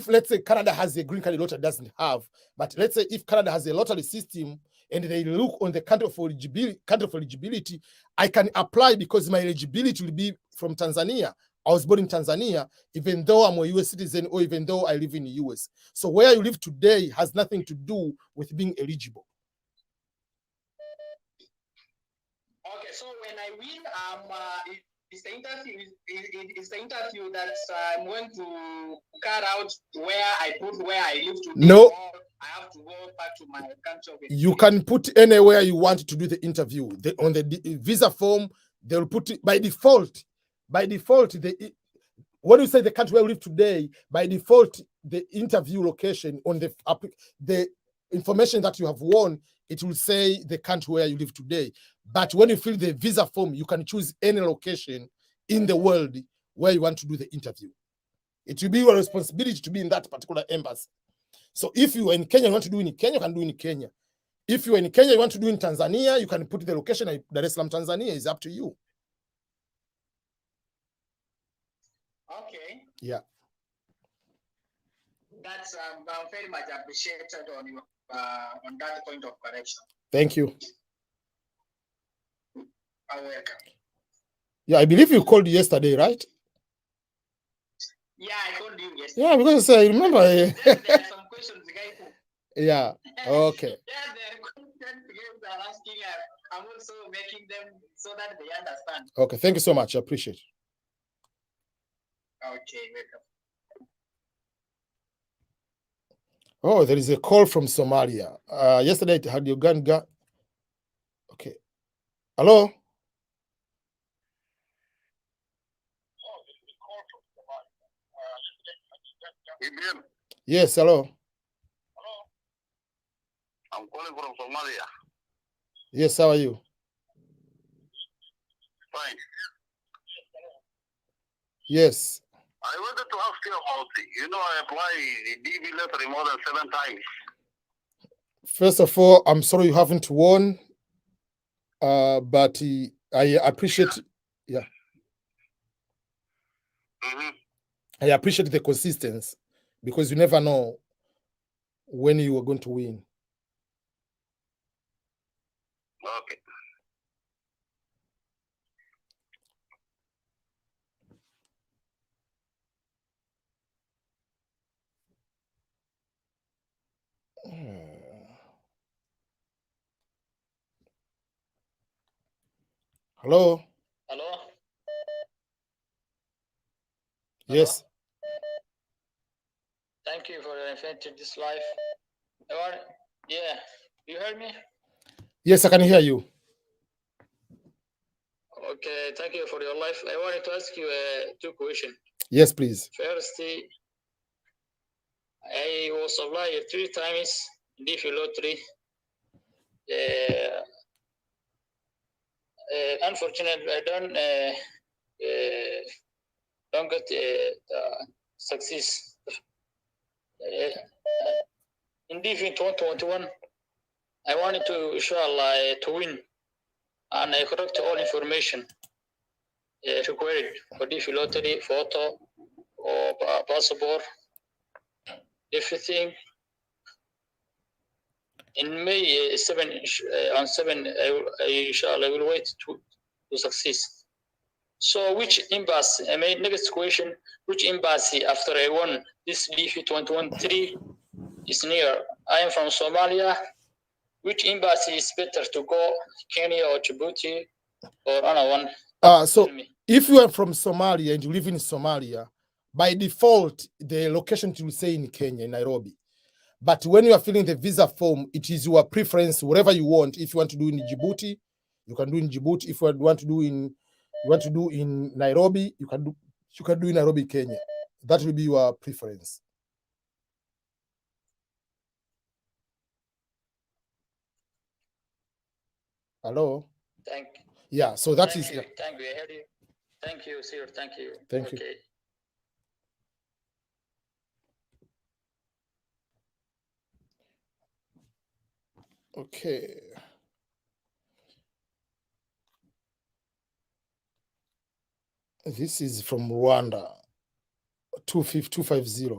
let's say Canada has a green card, lottery doesn't have, but let's say if Canada has a lottery system and they look on the country of eligibility, I can apply because my eligibility will be from Tanzania. I was born in Tanzania, even though I'm a US citizen or even though I live in the US. So where you live today has nothing to do with being eligible. Okay, so when I win, it's the interview that I'm going to cut out where I live today. No. I have to go back to my country. You can put anywhere you want to do the interview. On the visa form, they'll put it by default. By default, when you say the country where you live today, by default, the interview location on the information that you have won, it will say the country where you live today. But when you fill the visa form, you can choose any location in the world where you want to do the interview. It will be your responsibility to be in that particular embassy. So if you are in Kenya, you want to do in Kenya, you can do in Kenya. If you are in Kenya, you want to do in Tanzania, you can put the location at Dar es Salaam, Tanzania. It's up to you. Okay. Yeah. That's very much appreciated on that point of correction. Thank you. You're welcome. Yeah, I believe you called yesterday, right? Yeah, I called you yesterday. Yeah, because I remember. There are some questions, guys. Yeah. Okay. Yeah, there are questions guys are asking. I'm also making them so that they understand. Okay. Thank you so much. I appreciate it. Okay, welcome. Oh, there is a call from Somalia. Yesterday I had Uganda. Okay. Hello? EBM. Yes, hello. I'm calling from Somalia. Yes, how are you? Fine. Yes. I wanted to ask you about it. I applied the DV lottery more than 7 times. First of all, I'm sorry you haven't won, but I appreciate. Yeah. Mm-hmm. I appreciate the consistency because you never know when you are going to win. Okay. Hello. Hello. Yes. Thank you for inviting this live. Yeah, you heard me? Yes, I can hear you. Okay, thank you for your life. I wanted to ask you two questions. Yes, please. First, I was applied 3 times DV lottery. Unfortunately, I don't get success. In DV 2021, I wanted to to win, and I correct all information required for DV lottery, photo or passport, everything. In May 7, on 7, I will wait to succeed. So which embassy, next question, which embassy after I won this DV 2013 is near? I am from Somalia. Which embassy is better to go, Kenya or Djibouti or another one? So if you are from Somalia and you live in Somalia, by default, the location will say in Kenya, in Nairobi. But when you are filling the visa form, it is your preference, whatever you want. If you want to do in Djibouti, you can do in Djibouti. If you want to do in Nairobi, you can do in Nairobi, Kenya. That will be your preference. Hello. Thank you. Yeah. So that is. Thank you. Thank you. I heard you. Thank you, sir. Thank you. Thank you. Okay. This is from Rwanda. 250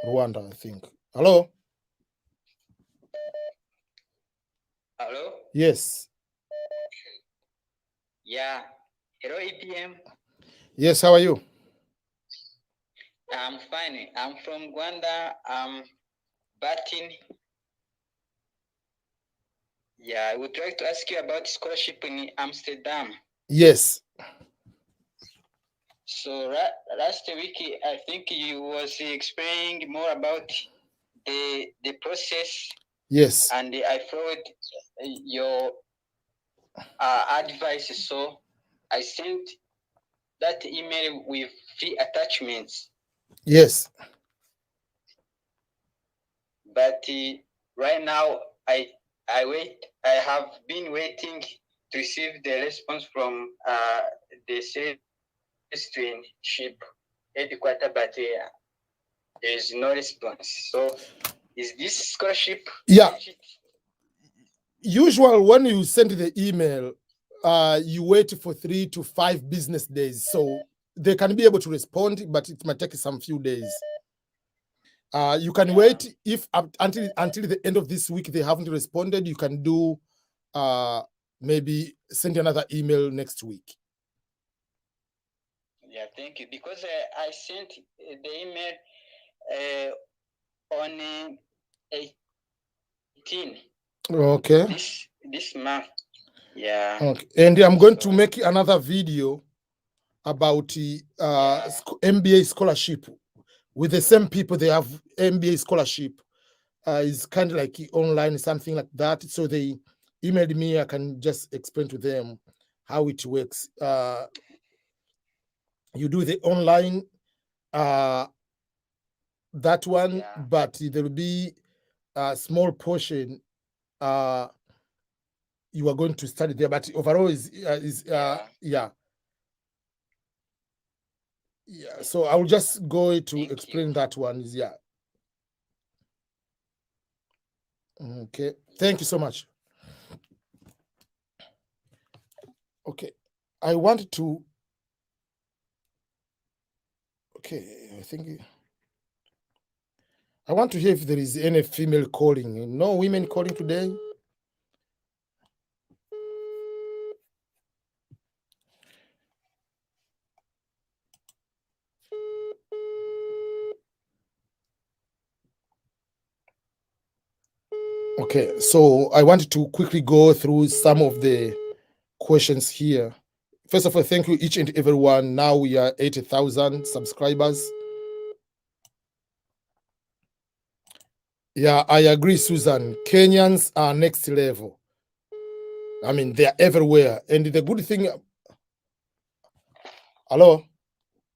Rwanda, I think. Hello. Hello. Yes. Yeah. Hello, EPM. Yes. How are you? I'm fine. I'm from Rwanda. I'm Batin. Yeah, I would like to ask you about scholarship in Amsterdam. Yes. So last week, I think you was explaining more about the process. Yes. And I followed your advice. So I sent that email with 3 attachments. Yes. But right now, I have been waiting to receive the response from the citizenship headquarters, but there is no response. So is this scholarship? Yeah. Usual when you send the email, you wait for 3 to 5 business days. So they can be able to respond, but it might take some few days. You can wait if until the end of this week they haven't responded. You can do maybe send another email next week. Yeah, thank you. Because I sent the email on 18. Okay. This month. Yeah. Okay. And I'm going to make another video about MBA scholarship with the same people. They have MBA scholarship. It's kind of like online, something like that. So they emailed me. I can just explain to them how it works. You do the online, that one, but there will be a small portion you are going to study there. But overall yeah. So I will just go to explain that one. Yeah. Okay. Thank you so much. Okay. I want to. Okay. I want to hear if there is any female calling. No women calling today. Okay, so I wanted to quickly go through some of the questions here. First of all, thank you each and everyone. Now we are 80,000 subscribers. Yeah, I agree, Susan. Kenyans are next level. I mean, they are everywhere. And the good thing... Hello?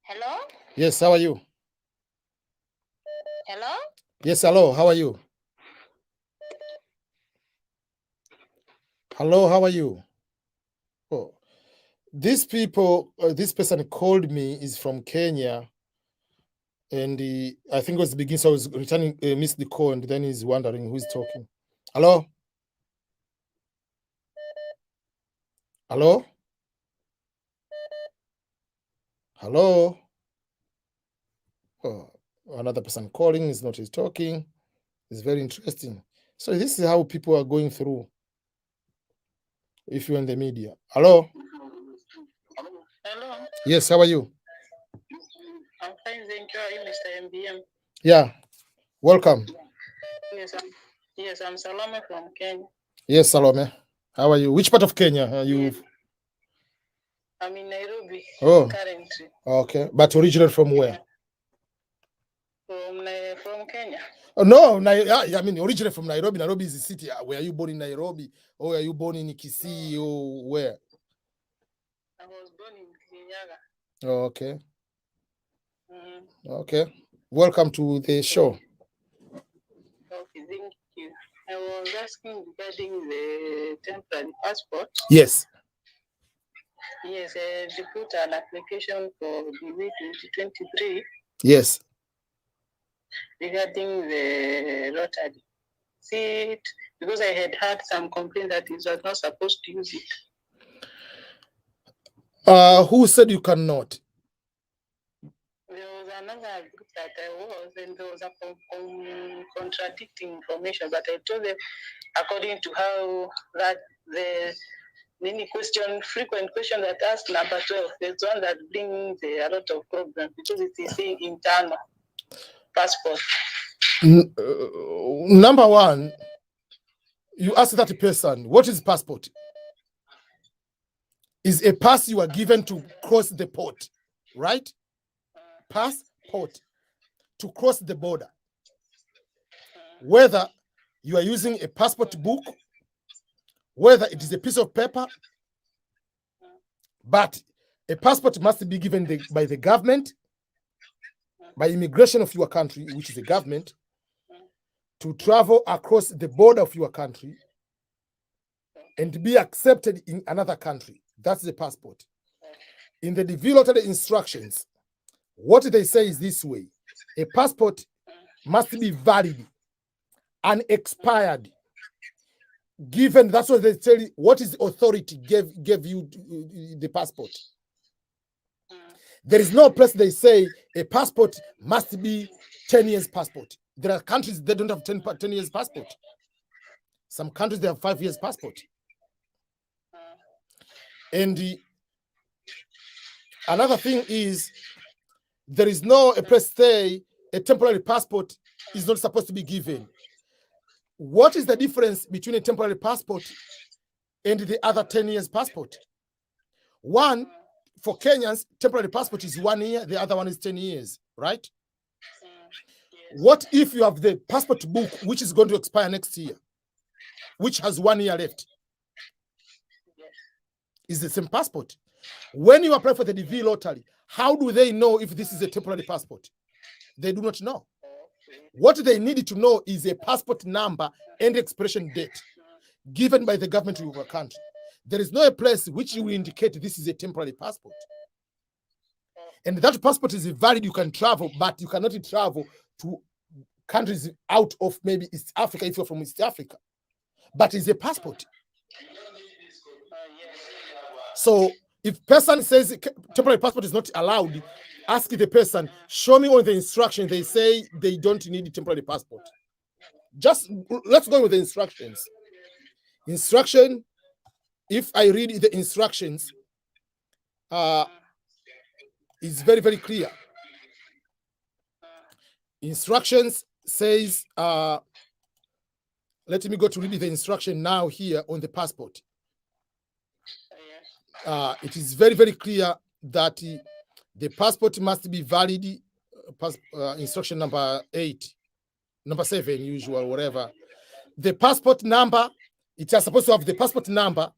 Hello? Yes, how are you? Hello? Yes, hello, how are you? Hello, how are you? Oh, these people, this person called me, is from Kenya. And I think it was the beginning, so I was returning, missed the call, and then he's wondering who's talking. Hello? Hello? Hello? Oh, another person calling is not talking. It's very interesting. So this is how people are going through if you're in the media. Hello? Hello? Yes, how are you? I'm fine, thank you, Mr. MBM. Yeah, welcome. Yes, I'm Salome from Kenya. Yes, Salome. How are you? Which part of Kenya are you? Yes. I'm in Nairobi currently. Okay, but originally from where? From Kenya. Oh, no, I mean originally from Nairobi. Nairobi is the city. Were you born in Nairobi, or were you born in Kisii, or where? I was born in Kinyaga. Oh, okay. Okay. Welcome to the show. Okay, thank you. I was asking regarding the temporary passport. Yes. Yes, they put an application for the week 2023. Yes. Regarding the Rotary. See it, because I had heard some complaint that it was not supposed to use it. Who said you cannot? There was another group that I was, and there was a contradicting information, but I told them according to how that the many frequent question that asked number 12, there's one that brings a lot of problems because it is saying internal passport. Number one, you ask that person, what is passport? Is a pass you are given to cross the port, right? Passport, to cross the border. Whether you are using a passport book, whether it is a piece of paper, but a passport must be given by the government, by immigration of your country, which is the government, to travel across the border of your country and be accepted in another country. That's the passport. In the developed instructions, what they say is this way: a passport must be valid, unexpired, given. That's what they tell you. What is the authority gave you the passport? There is no place they say a passport must be 10 years passport. There are countries that don't have 10 years passport. Some countries, they have 5 years passport. And another thing is, there is no a place say a temporary passport is not supposed to be given. What is the difference between a temporary passport and the other 10 years passport? One, for Kenyans, temporary passport is 1 year, the other one is 10 years, right? What if you have the passport book, which is going to expire next year, which has 1 year left? It's the same passport. When you apply for the DV lottery, how do they know if this is a temporary passport? They do not know. What they need to know is a passport number and expiration date given by the government of your country. There is no place which will indicate this is a temporary passport. And that passport is valid, you can travel, but you cannot travel to countries out of maybe East Africa if you're from East Africa. But it's a passport. So if person says temporary passport is not allowed, ask the person, show me on the instruction, they say they don't need a temporary passport. Just let's go with the instructions. Instruction, if I read the instructions, it's very, very clear. Instructions says, let me go to read the instruction now here on the passport. it is very, very clear that the passport must be valid. Instruction number 7, usual, whatever. The passport number, it is supposed to have the passport number,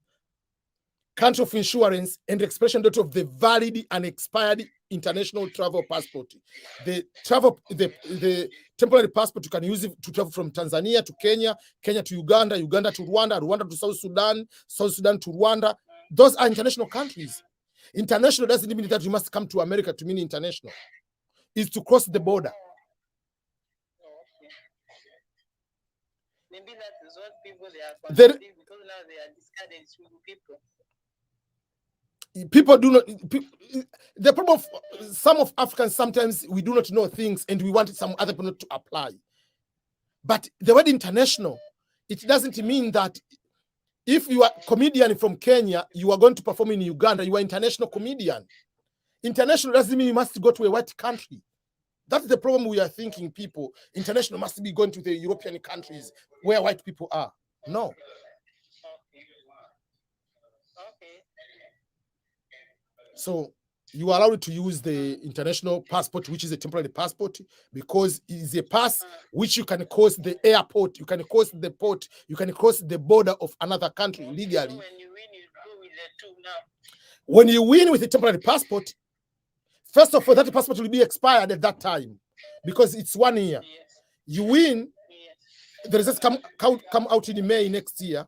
country of insurance, and expiration date of the valid and expired international travel passport. The temporary passport, you can use it to travel from Tanzania to Kenya, Kenya to Uganda, Uganda to Rwanda, Rwanda to South Sudan, South Sudan to Rwanda. Those are international countries. International doesn't mean that you must come to America to mean international. It's to cross the border. Maybe that is what people they are considering, because now they are discouraged with people. People do not. The problem of some of Africans, sometimes we do not know things and we want some other people to apply. But the word international, it doesn't mean that if you are a comedian from Kenya, you are going to perform in Uganda, you are international comedian. International doesn't mean you must go to a white country. That's the problem we are thinking, people. International must be going to the European countries where white people are. No. So you are allowed to use the international passport, which is a temporary passport, because it is a pass which you can cross the airport, you can cross the port, you can cross the border of another country legally. So when you win, you go with the 2 now. When you win with a temporary passport, first of all, that passport will be expired at that time because it's 1 year. Yes. You win, Yes. the results come out in May next year.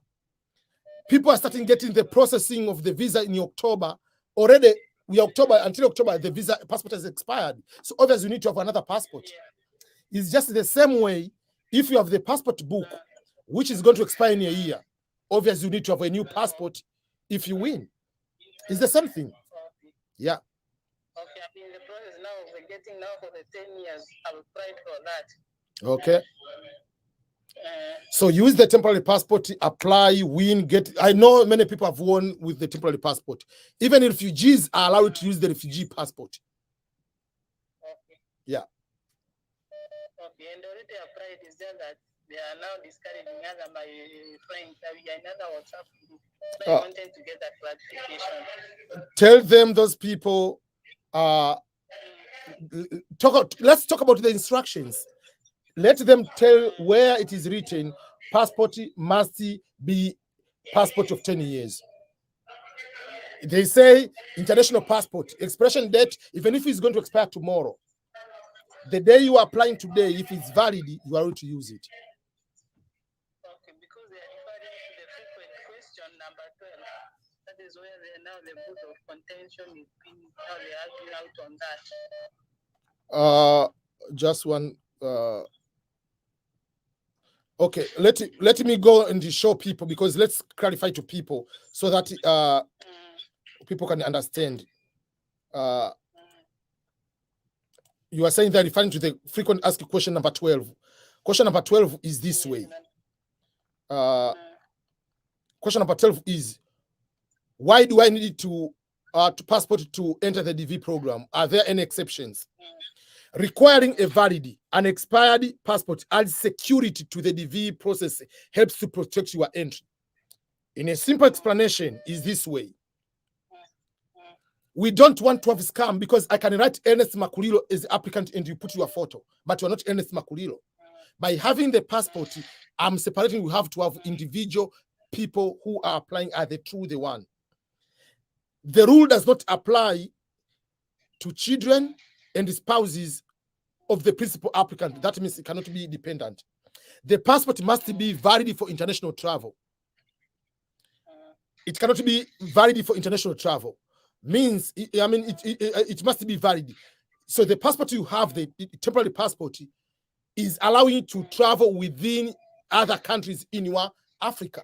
People are starting getting the processing of the visa in October. Already, until October, the visa passport has expired. So obviously, you need to have another passport. Yeah. It's just the same way. If you have the passport book, which is going to expire in a year, obviously, you need to have a new passport if you win. It's the same thing. Yeah. Okay, I'm in the process now of getting now for the 10 years. I've applied for that. Okay. So use the temporary passport, apply, win, get. I know many people have won with the temporary passport. Even refugees are allowed to use the refugee passport. Okay. Yeah. Okay, and already applied. Is there that they are now discouraging other my friends? We are another WhatsApp group. So I wanted to get that clarification. Tell them, those people, let's talk about the instructions. Let them tell where it is written, passport must be passport of 10 years. They say international passport, expiration date, even if it's going to expire tomorrow. The day you are applying today, if it's valid, you are able to use it. Okay, because they are referring to the frequent question number 12. That is where now the boot of contention is being, how they are arguing out on that. Just one. Okay, let me go and show people, because let's clarify to people so that people can understand. You are saying that referring to the frequent asked question number 12. Question number 12 is this way. Question number 12 is, why do I need to passport to enter the DV program? Are there any exceptions? Requiring a valid and expired passport adds security to the DV process, helps to protect your entry. In a simple explanation is this way. We don't want to have scam, because I can write Ernest Makulilo as the applicant and you put your photo, but you're not Ernest Makulilo. By having the passport, I'm separating. We have to have individual people who are applying are the one. The rule does not apply to children and the spouses of the principal applicant. That means it cannot be dependent. The passport must be valid for international travel. It cannot be valid for international travel. Means, it must be valid. So the passport you have, the temporary passport, is allowing you to travel within other countries in your Africa.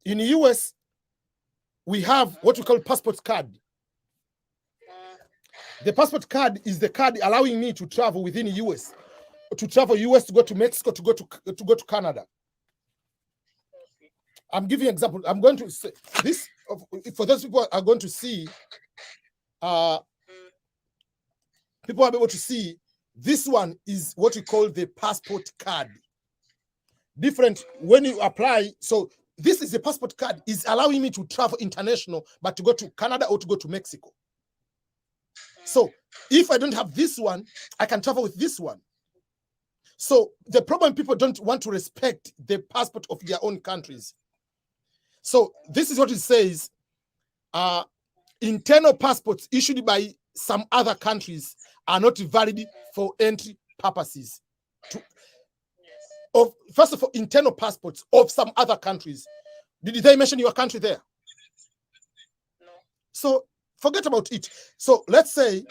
In the US, we have what we call passport card. The passport card is the card allowing me to travel within the US, to travel US, to go to Mexico, to go to Canada. I'm giving an example. I'm going to say this for those people are going to see. People are able to see this one is what we call the passport card. Different when you apply. So this is a passport card, is allowing me to travel international, but to go to Canada or to go to Mexico. So if I don't have this one, I can travel with this one. So the problem, people don't want to respect the passport of their own countries. So this is what it says. Internal passports issued by some other countries are not valid for entry purposes. First of all, internal passports of some other countries. Did they mention your country there? No. So forget about it. So let's say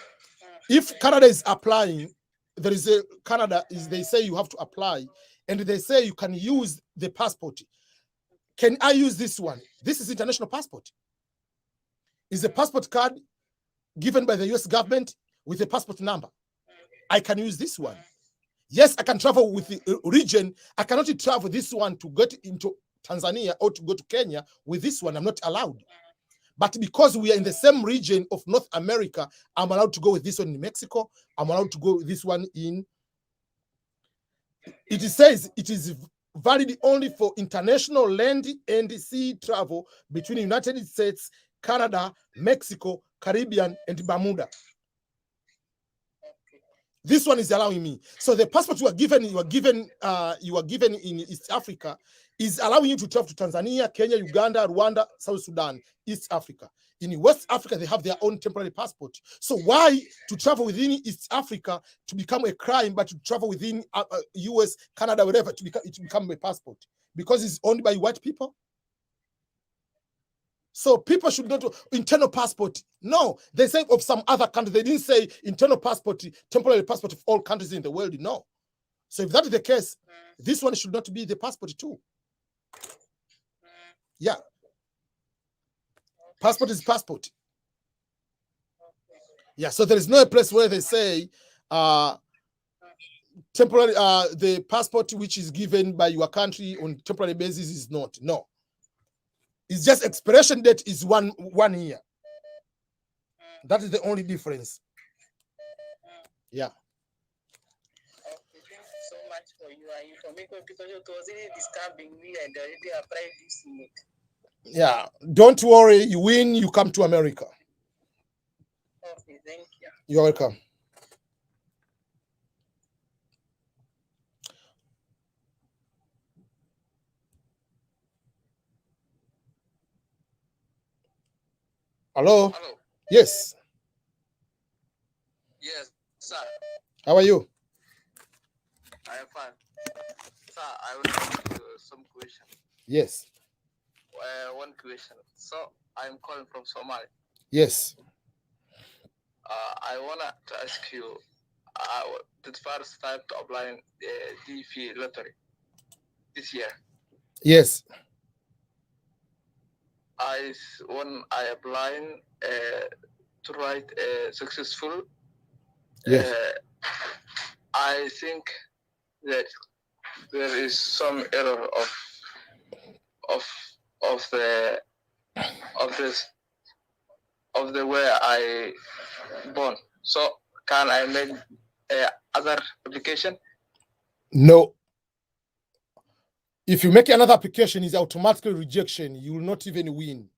if Canada is applying, there is a Canada is they say you have to apply, and they say you can use the passport. Can I use this one? This is international passport. It's a passport card given by the US government with a passport number. I can use this one. Yes, I can travel with the region. I cannot travel this one to get into Tanzania or to go to Kenya with this one. I'm not allowed. But because we are in the same region of North America, I'm allowed to go with this one in Mexico. I'm allowed to go with this one in... It says it is valid only for international land and sea travel between the United States, Canada, Mexico, Caribbean, and Bermuda. This one is allowing me. So the passport you are given in East Africa is allowing you to travel to Tanzania, Kenya, Uganda, Rwanda, South Sudan, East Africa. In West Africa, they have their own temporary passport. So why to travel within East Africa to become a crime, but to travel within US, Canada, wherever, to become a passport? Because it's owned by white people? So people should not do internal passport. No, they say of some other country. They didn't say internal passport, temporary passport of all countries in the world. No. So if that is the case, this one should not be the passport too. Yeah. Passport is passport. Yeah. So there is no place where they say temporary the passport which is given by your country on temporary basis is not. No. It's just expiration date is one year. That is the only difference. Yeah. Okay, thank you so much for your information because it was really disturbing me and I already applied this in it. Yeah. Don't worry, you win, you come to America. Okay, thank you. You're welcome. Hello? Hello. Yes. Yes, sir. How are you? I am fine. Sir, I will ask you some question. Yes. One question. So, I'm calling from Somalia. Yes. I want to ask you, the first time to apply the DV lottery this year. Yes. When I applied to write successful, yes. I think that there is some error of the way I born. So can I make other application? No. If you make another application, it's automatically rejection. You will not even win.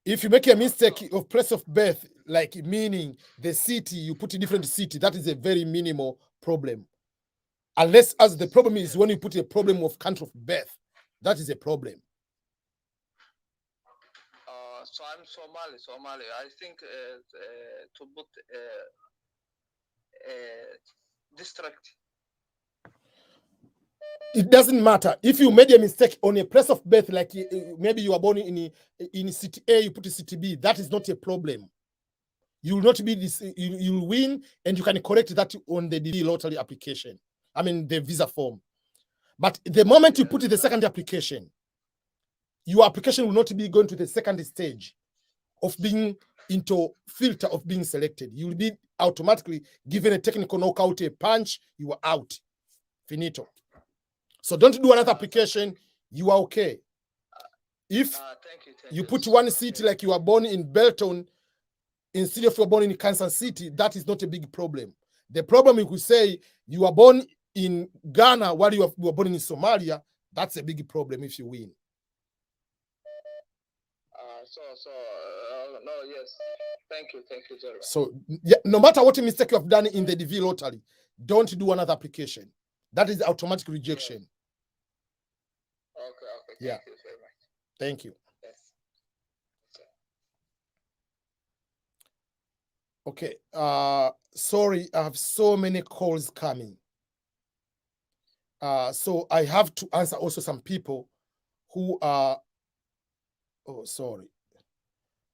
If you make a mistake of place of birth, like meaning the city, you put a different city, that is a very minimal problem. Unless as the problem is when you put a problem of country of birth, that is a problem. So I'm Somali. I think to put district. It doesn't matter. If you made a mistake on a place of birth, like maybe you are born in city A, you put a city B, that is not a problem. You will not be this. You will win, and you can correct that on the DV lottery application. I mean the visa form. But the moment you put in the second application, your application will not be going to the second stage of being into filter of being selected. You will be automatically given a technical knockout, a punch, you are out. Finito. So don't do another application. You are okay. If thank you put one city like you are born in Belton instead of you are born in Kansas City, that is not a big problem. The problem, you could say you are born in Ghana while you are born in Somalia, That's a big problem if you win. No, yes. Thank you very much. So yeah, no matter what mistake you have done in the DV lottery, don't do another application. That is automatic rejection. Okay. Yeah. Thank you very much. Thank you. Yes. Okay. Sorry, I have so many calls coming. So I have to answer also some people who are. Oh, sorry.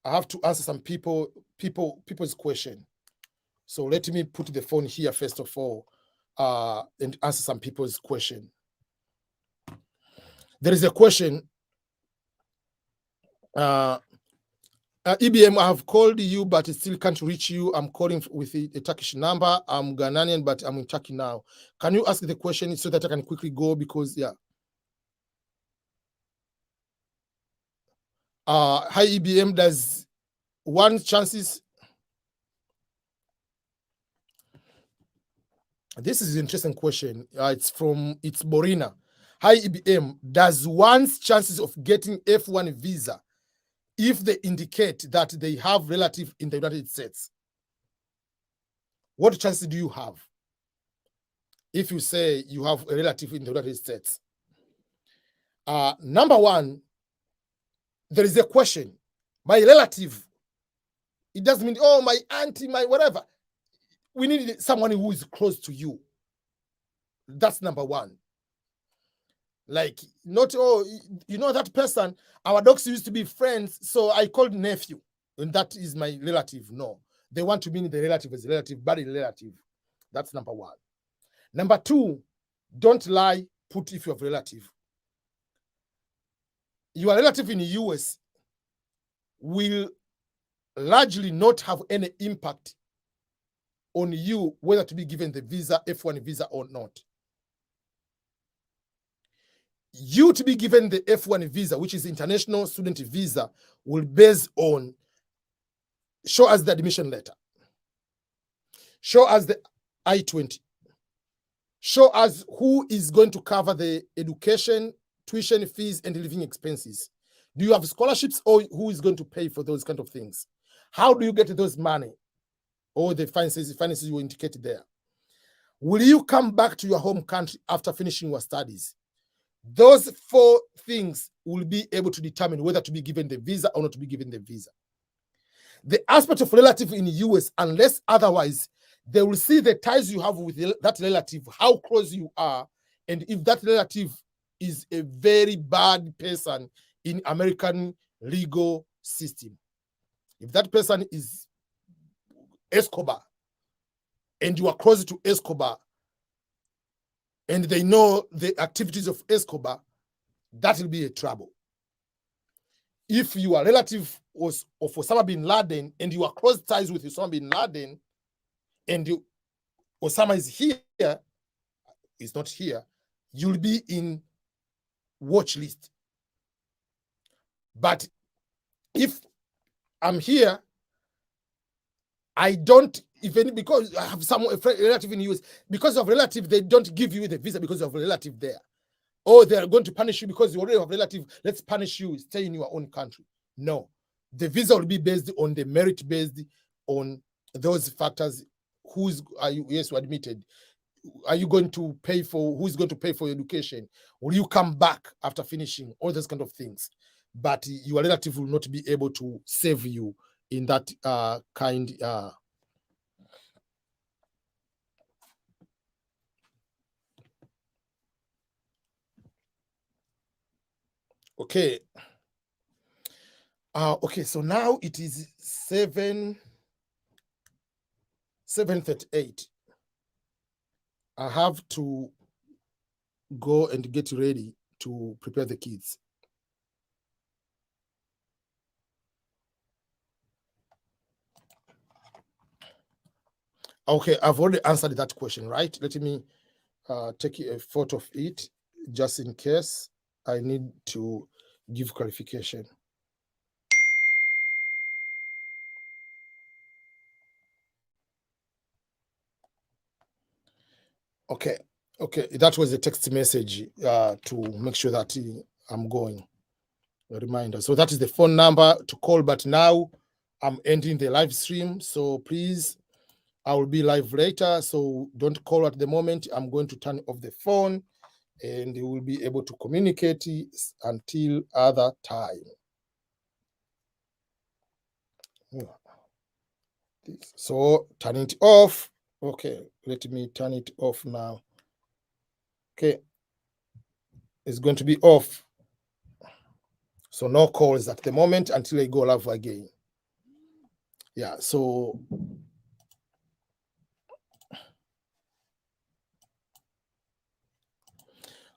I have to answer some people's question. So let me put the phone here first of all, and answer some people's question. There is a question. EBM, I have called you, but it still can't reach you. I'm calling with a Turkish number. I'm Ghanaian, but I'm in Turkey now. Can you ask the question so that I can quickly go? Because, yeah. Hi, EBM, does one chances... This is an interesting question. It's Borina. Hi, EBM, does one's chances of getting F1 visa if they indicate that they have relative in the United States? What chances do you have if you say you have a relative in the United States? Number one, there is a question. My relative, it doesn't mean, oh, my auntie, my whatever. We need someone who is close to you. That's number one. Like, not, oh, you know that person, our dogs used to be friends, so I called nephew, and that is my relative. No. They want to mean the relative as a relative, but a relative. That's number one. Number two, don't lie, put if you have relative. Your relative in the US will largely not have any impact on you whether to be given the visa, F1 visa or not. You to be given the F1 visa, which is international student visa, will base on show us the admission letter, show us the I-20, show us who is going to cover the education, tuition fees, and living expenses. Do you have scholarships, or who is going to pay for those kind of things? How do you get those money or the finances you indicated there? Will you come back to your home country after finishing your studies? Those four things will be able to determine whether to be given the visa or not to be given the visa. The aspect of relative in the US, unless otherwise, they will see the ties you have with that relative, how close you are, and if that relative is a very bad person in American legal system. If that person is Escobar, and you are close to Escobar, and they know the activities of Escobar, that will be a trouble. If your relative was of Osama bin Laden and you are close ties with Osama bin Laden, and Osama is here, is not here, you'll be in watch list. But if I'm here, I don't, because I have some relative in the US, because of relative, they don't give you the visa because of a relative there. Or they're going to punish you because you already have a relative, let's punish you, stay in your own country. No. The visa will be based on the merit based on those factors. Are you admitted? Are you going to pay for, who's going to pay for your education? Will you come back after finishing? All those kind of things. But your relative will not be able to save you in that kind. Okay. Okay, so now it is 7:38. I have to go and get ready to prepare the kids. Okay, I've already answered that question, right? Let me take a photo of it just in case I need to give clarification. Okay, Okay, that was a text message to make sure that I'm going. A reminder. So that is the phone number to call. But now I'm ending the live stream. So please, I will be live later. So don't call at the moment. I'm going to turn off the phone and you will be able to communicate until other time. So turn it off. Okay, let me turn it off now. Okay, it's going to be off. So no calls at the moment until I go live again. Yeah, so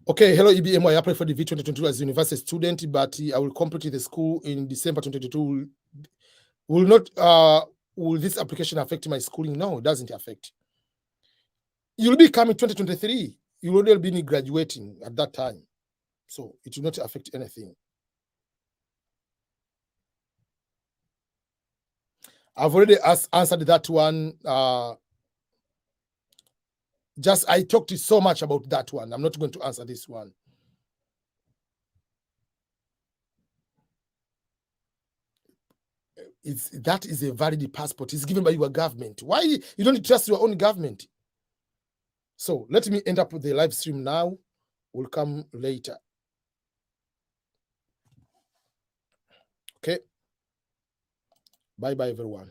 okay, hello EBM. I applied for the V2022 as a university student, but I will complete the school in December 2022. Will this application affect my schooling? No, it doesn't affect. You'll be coming 2023. You will already be graduating at that time. So it will not affect anything. I've already answered that one. I talked so much about that one. I'm not going to answer this one. That is a valid passport. It's given by your government. Why you don't trust your own government? So let me end up with the live stream now. We'll come later. Okay. Bye-bye, everyone.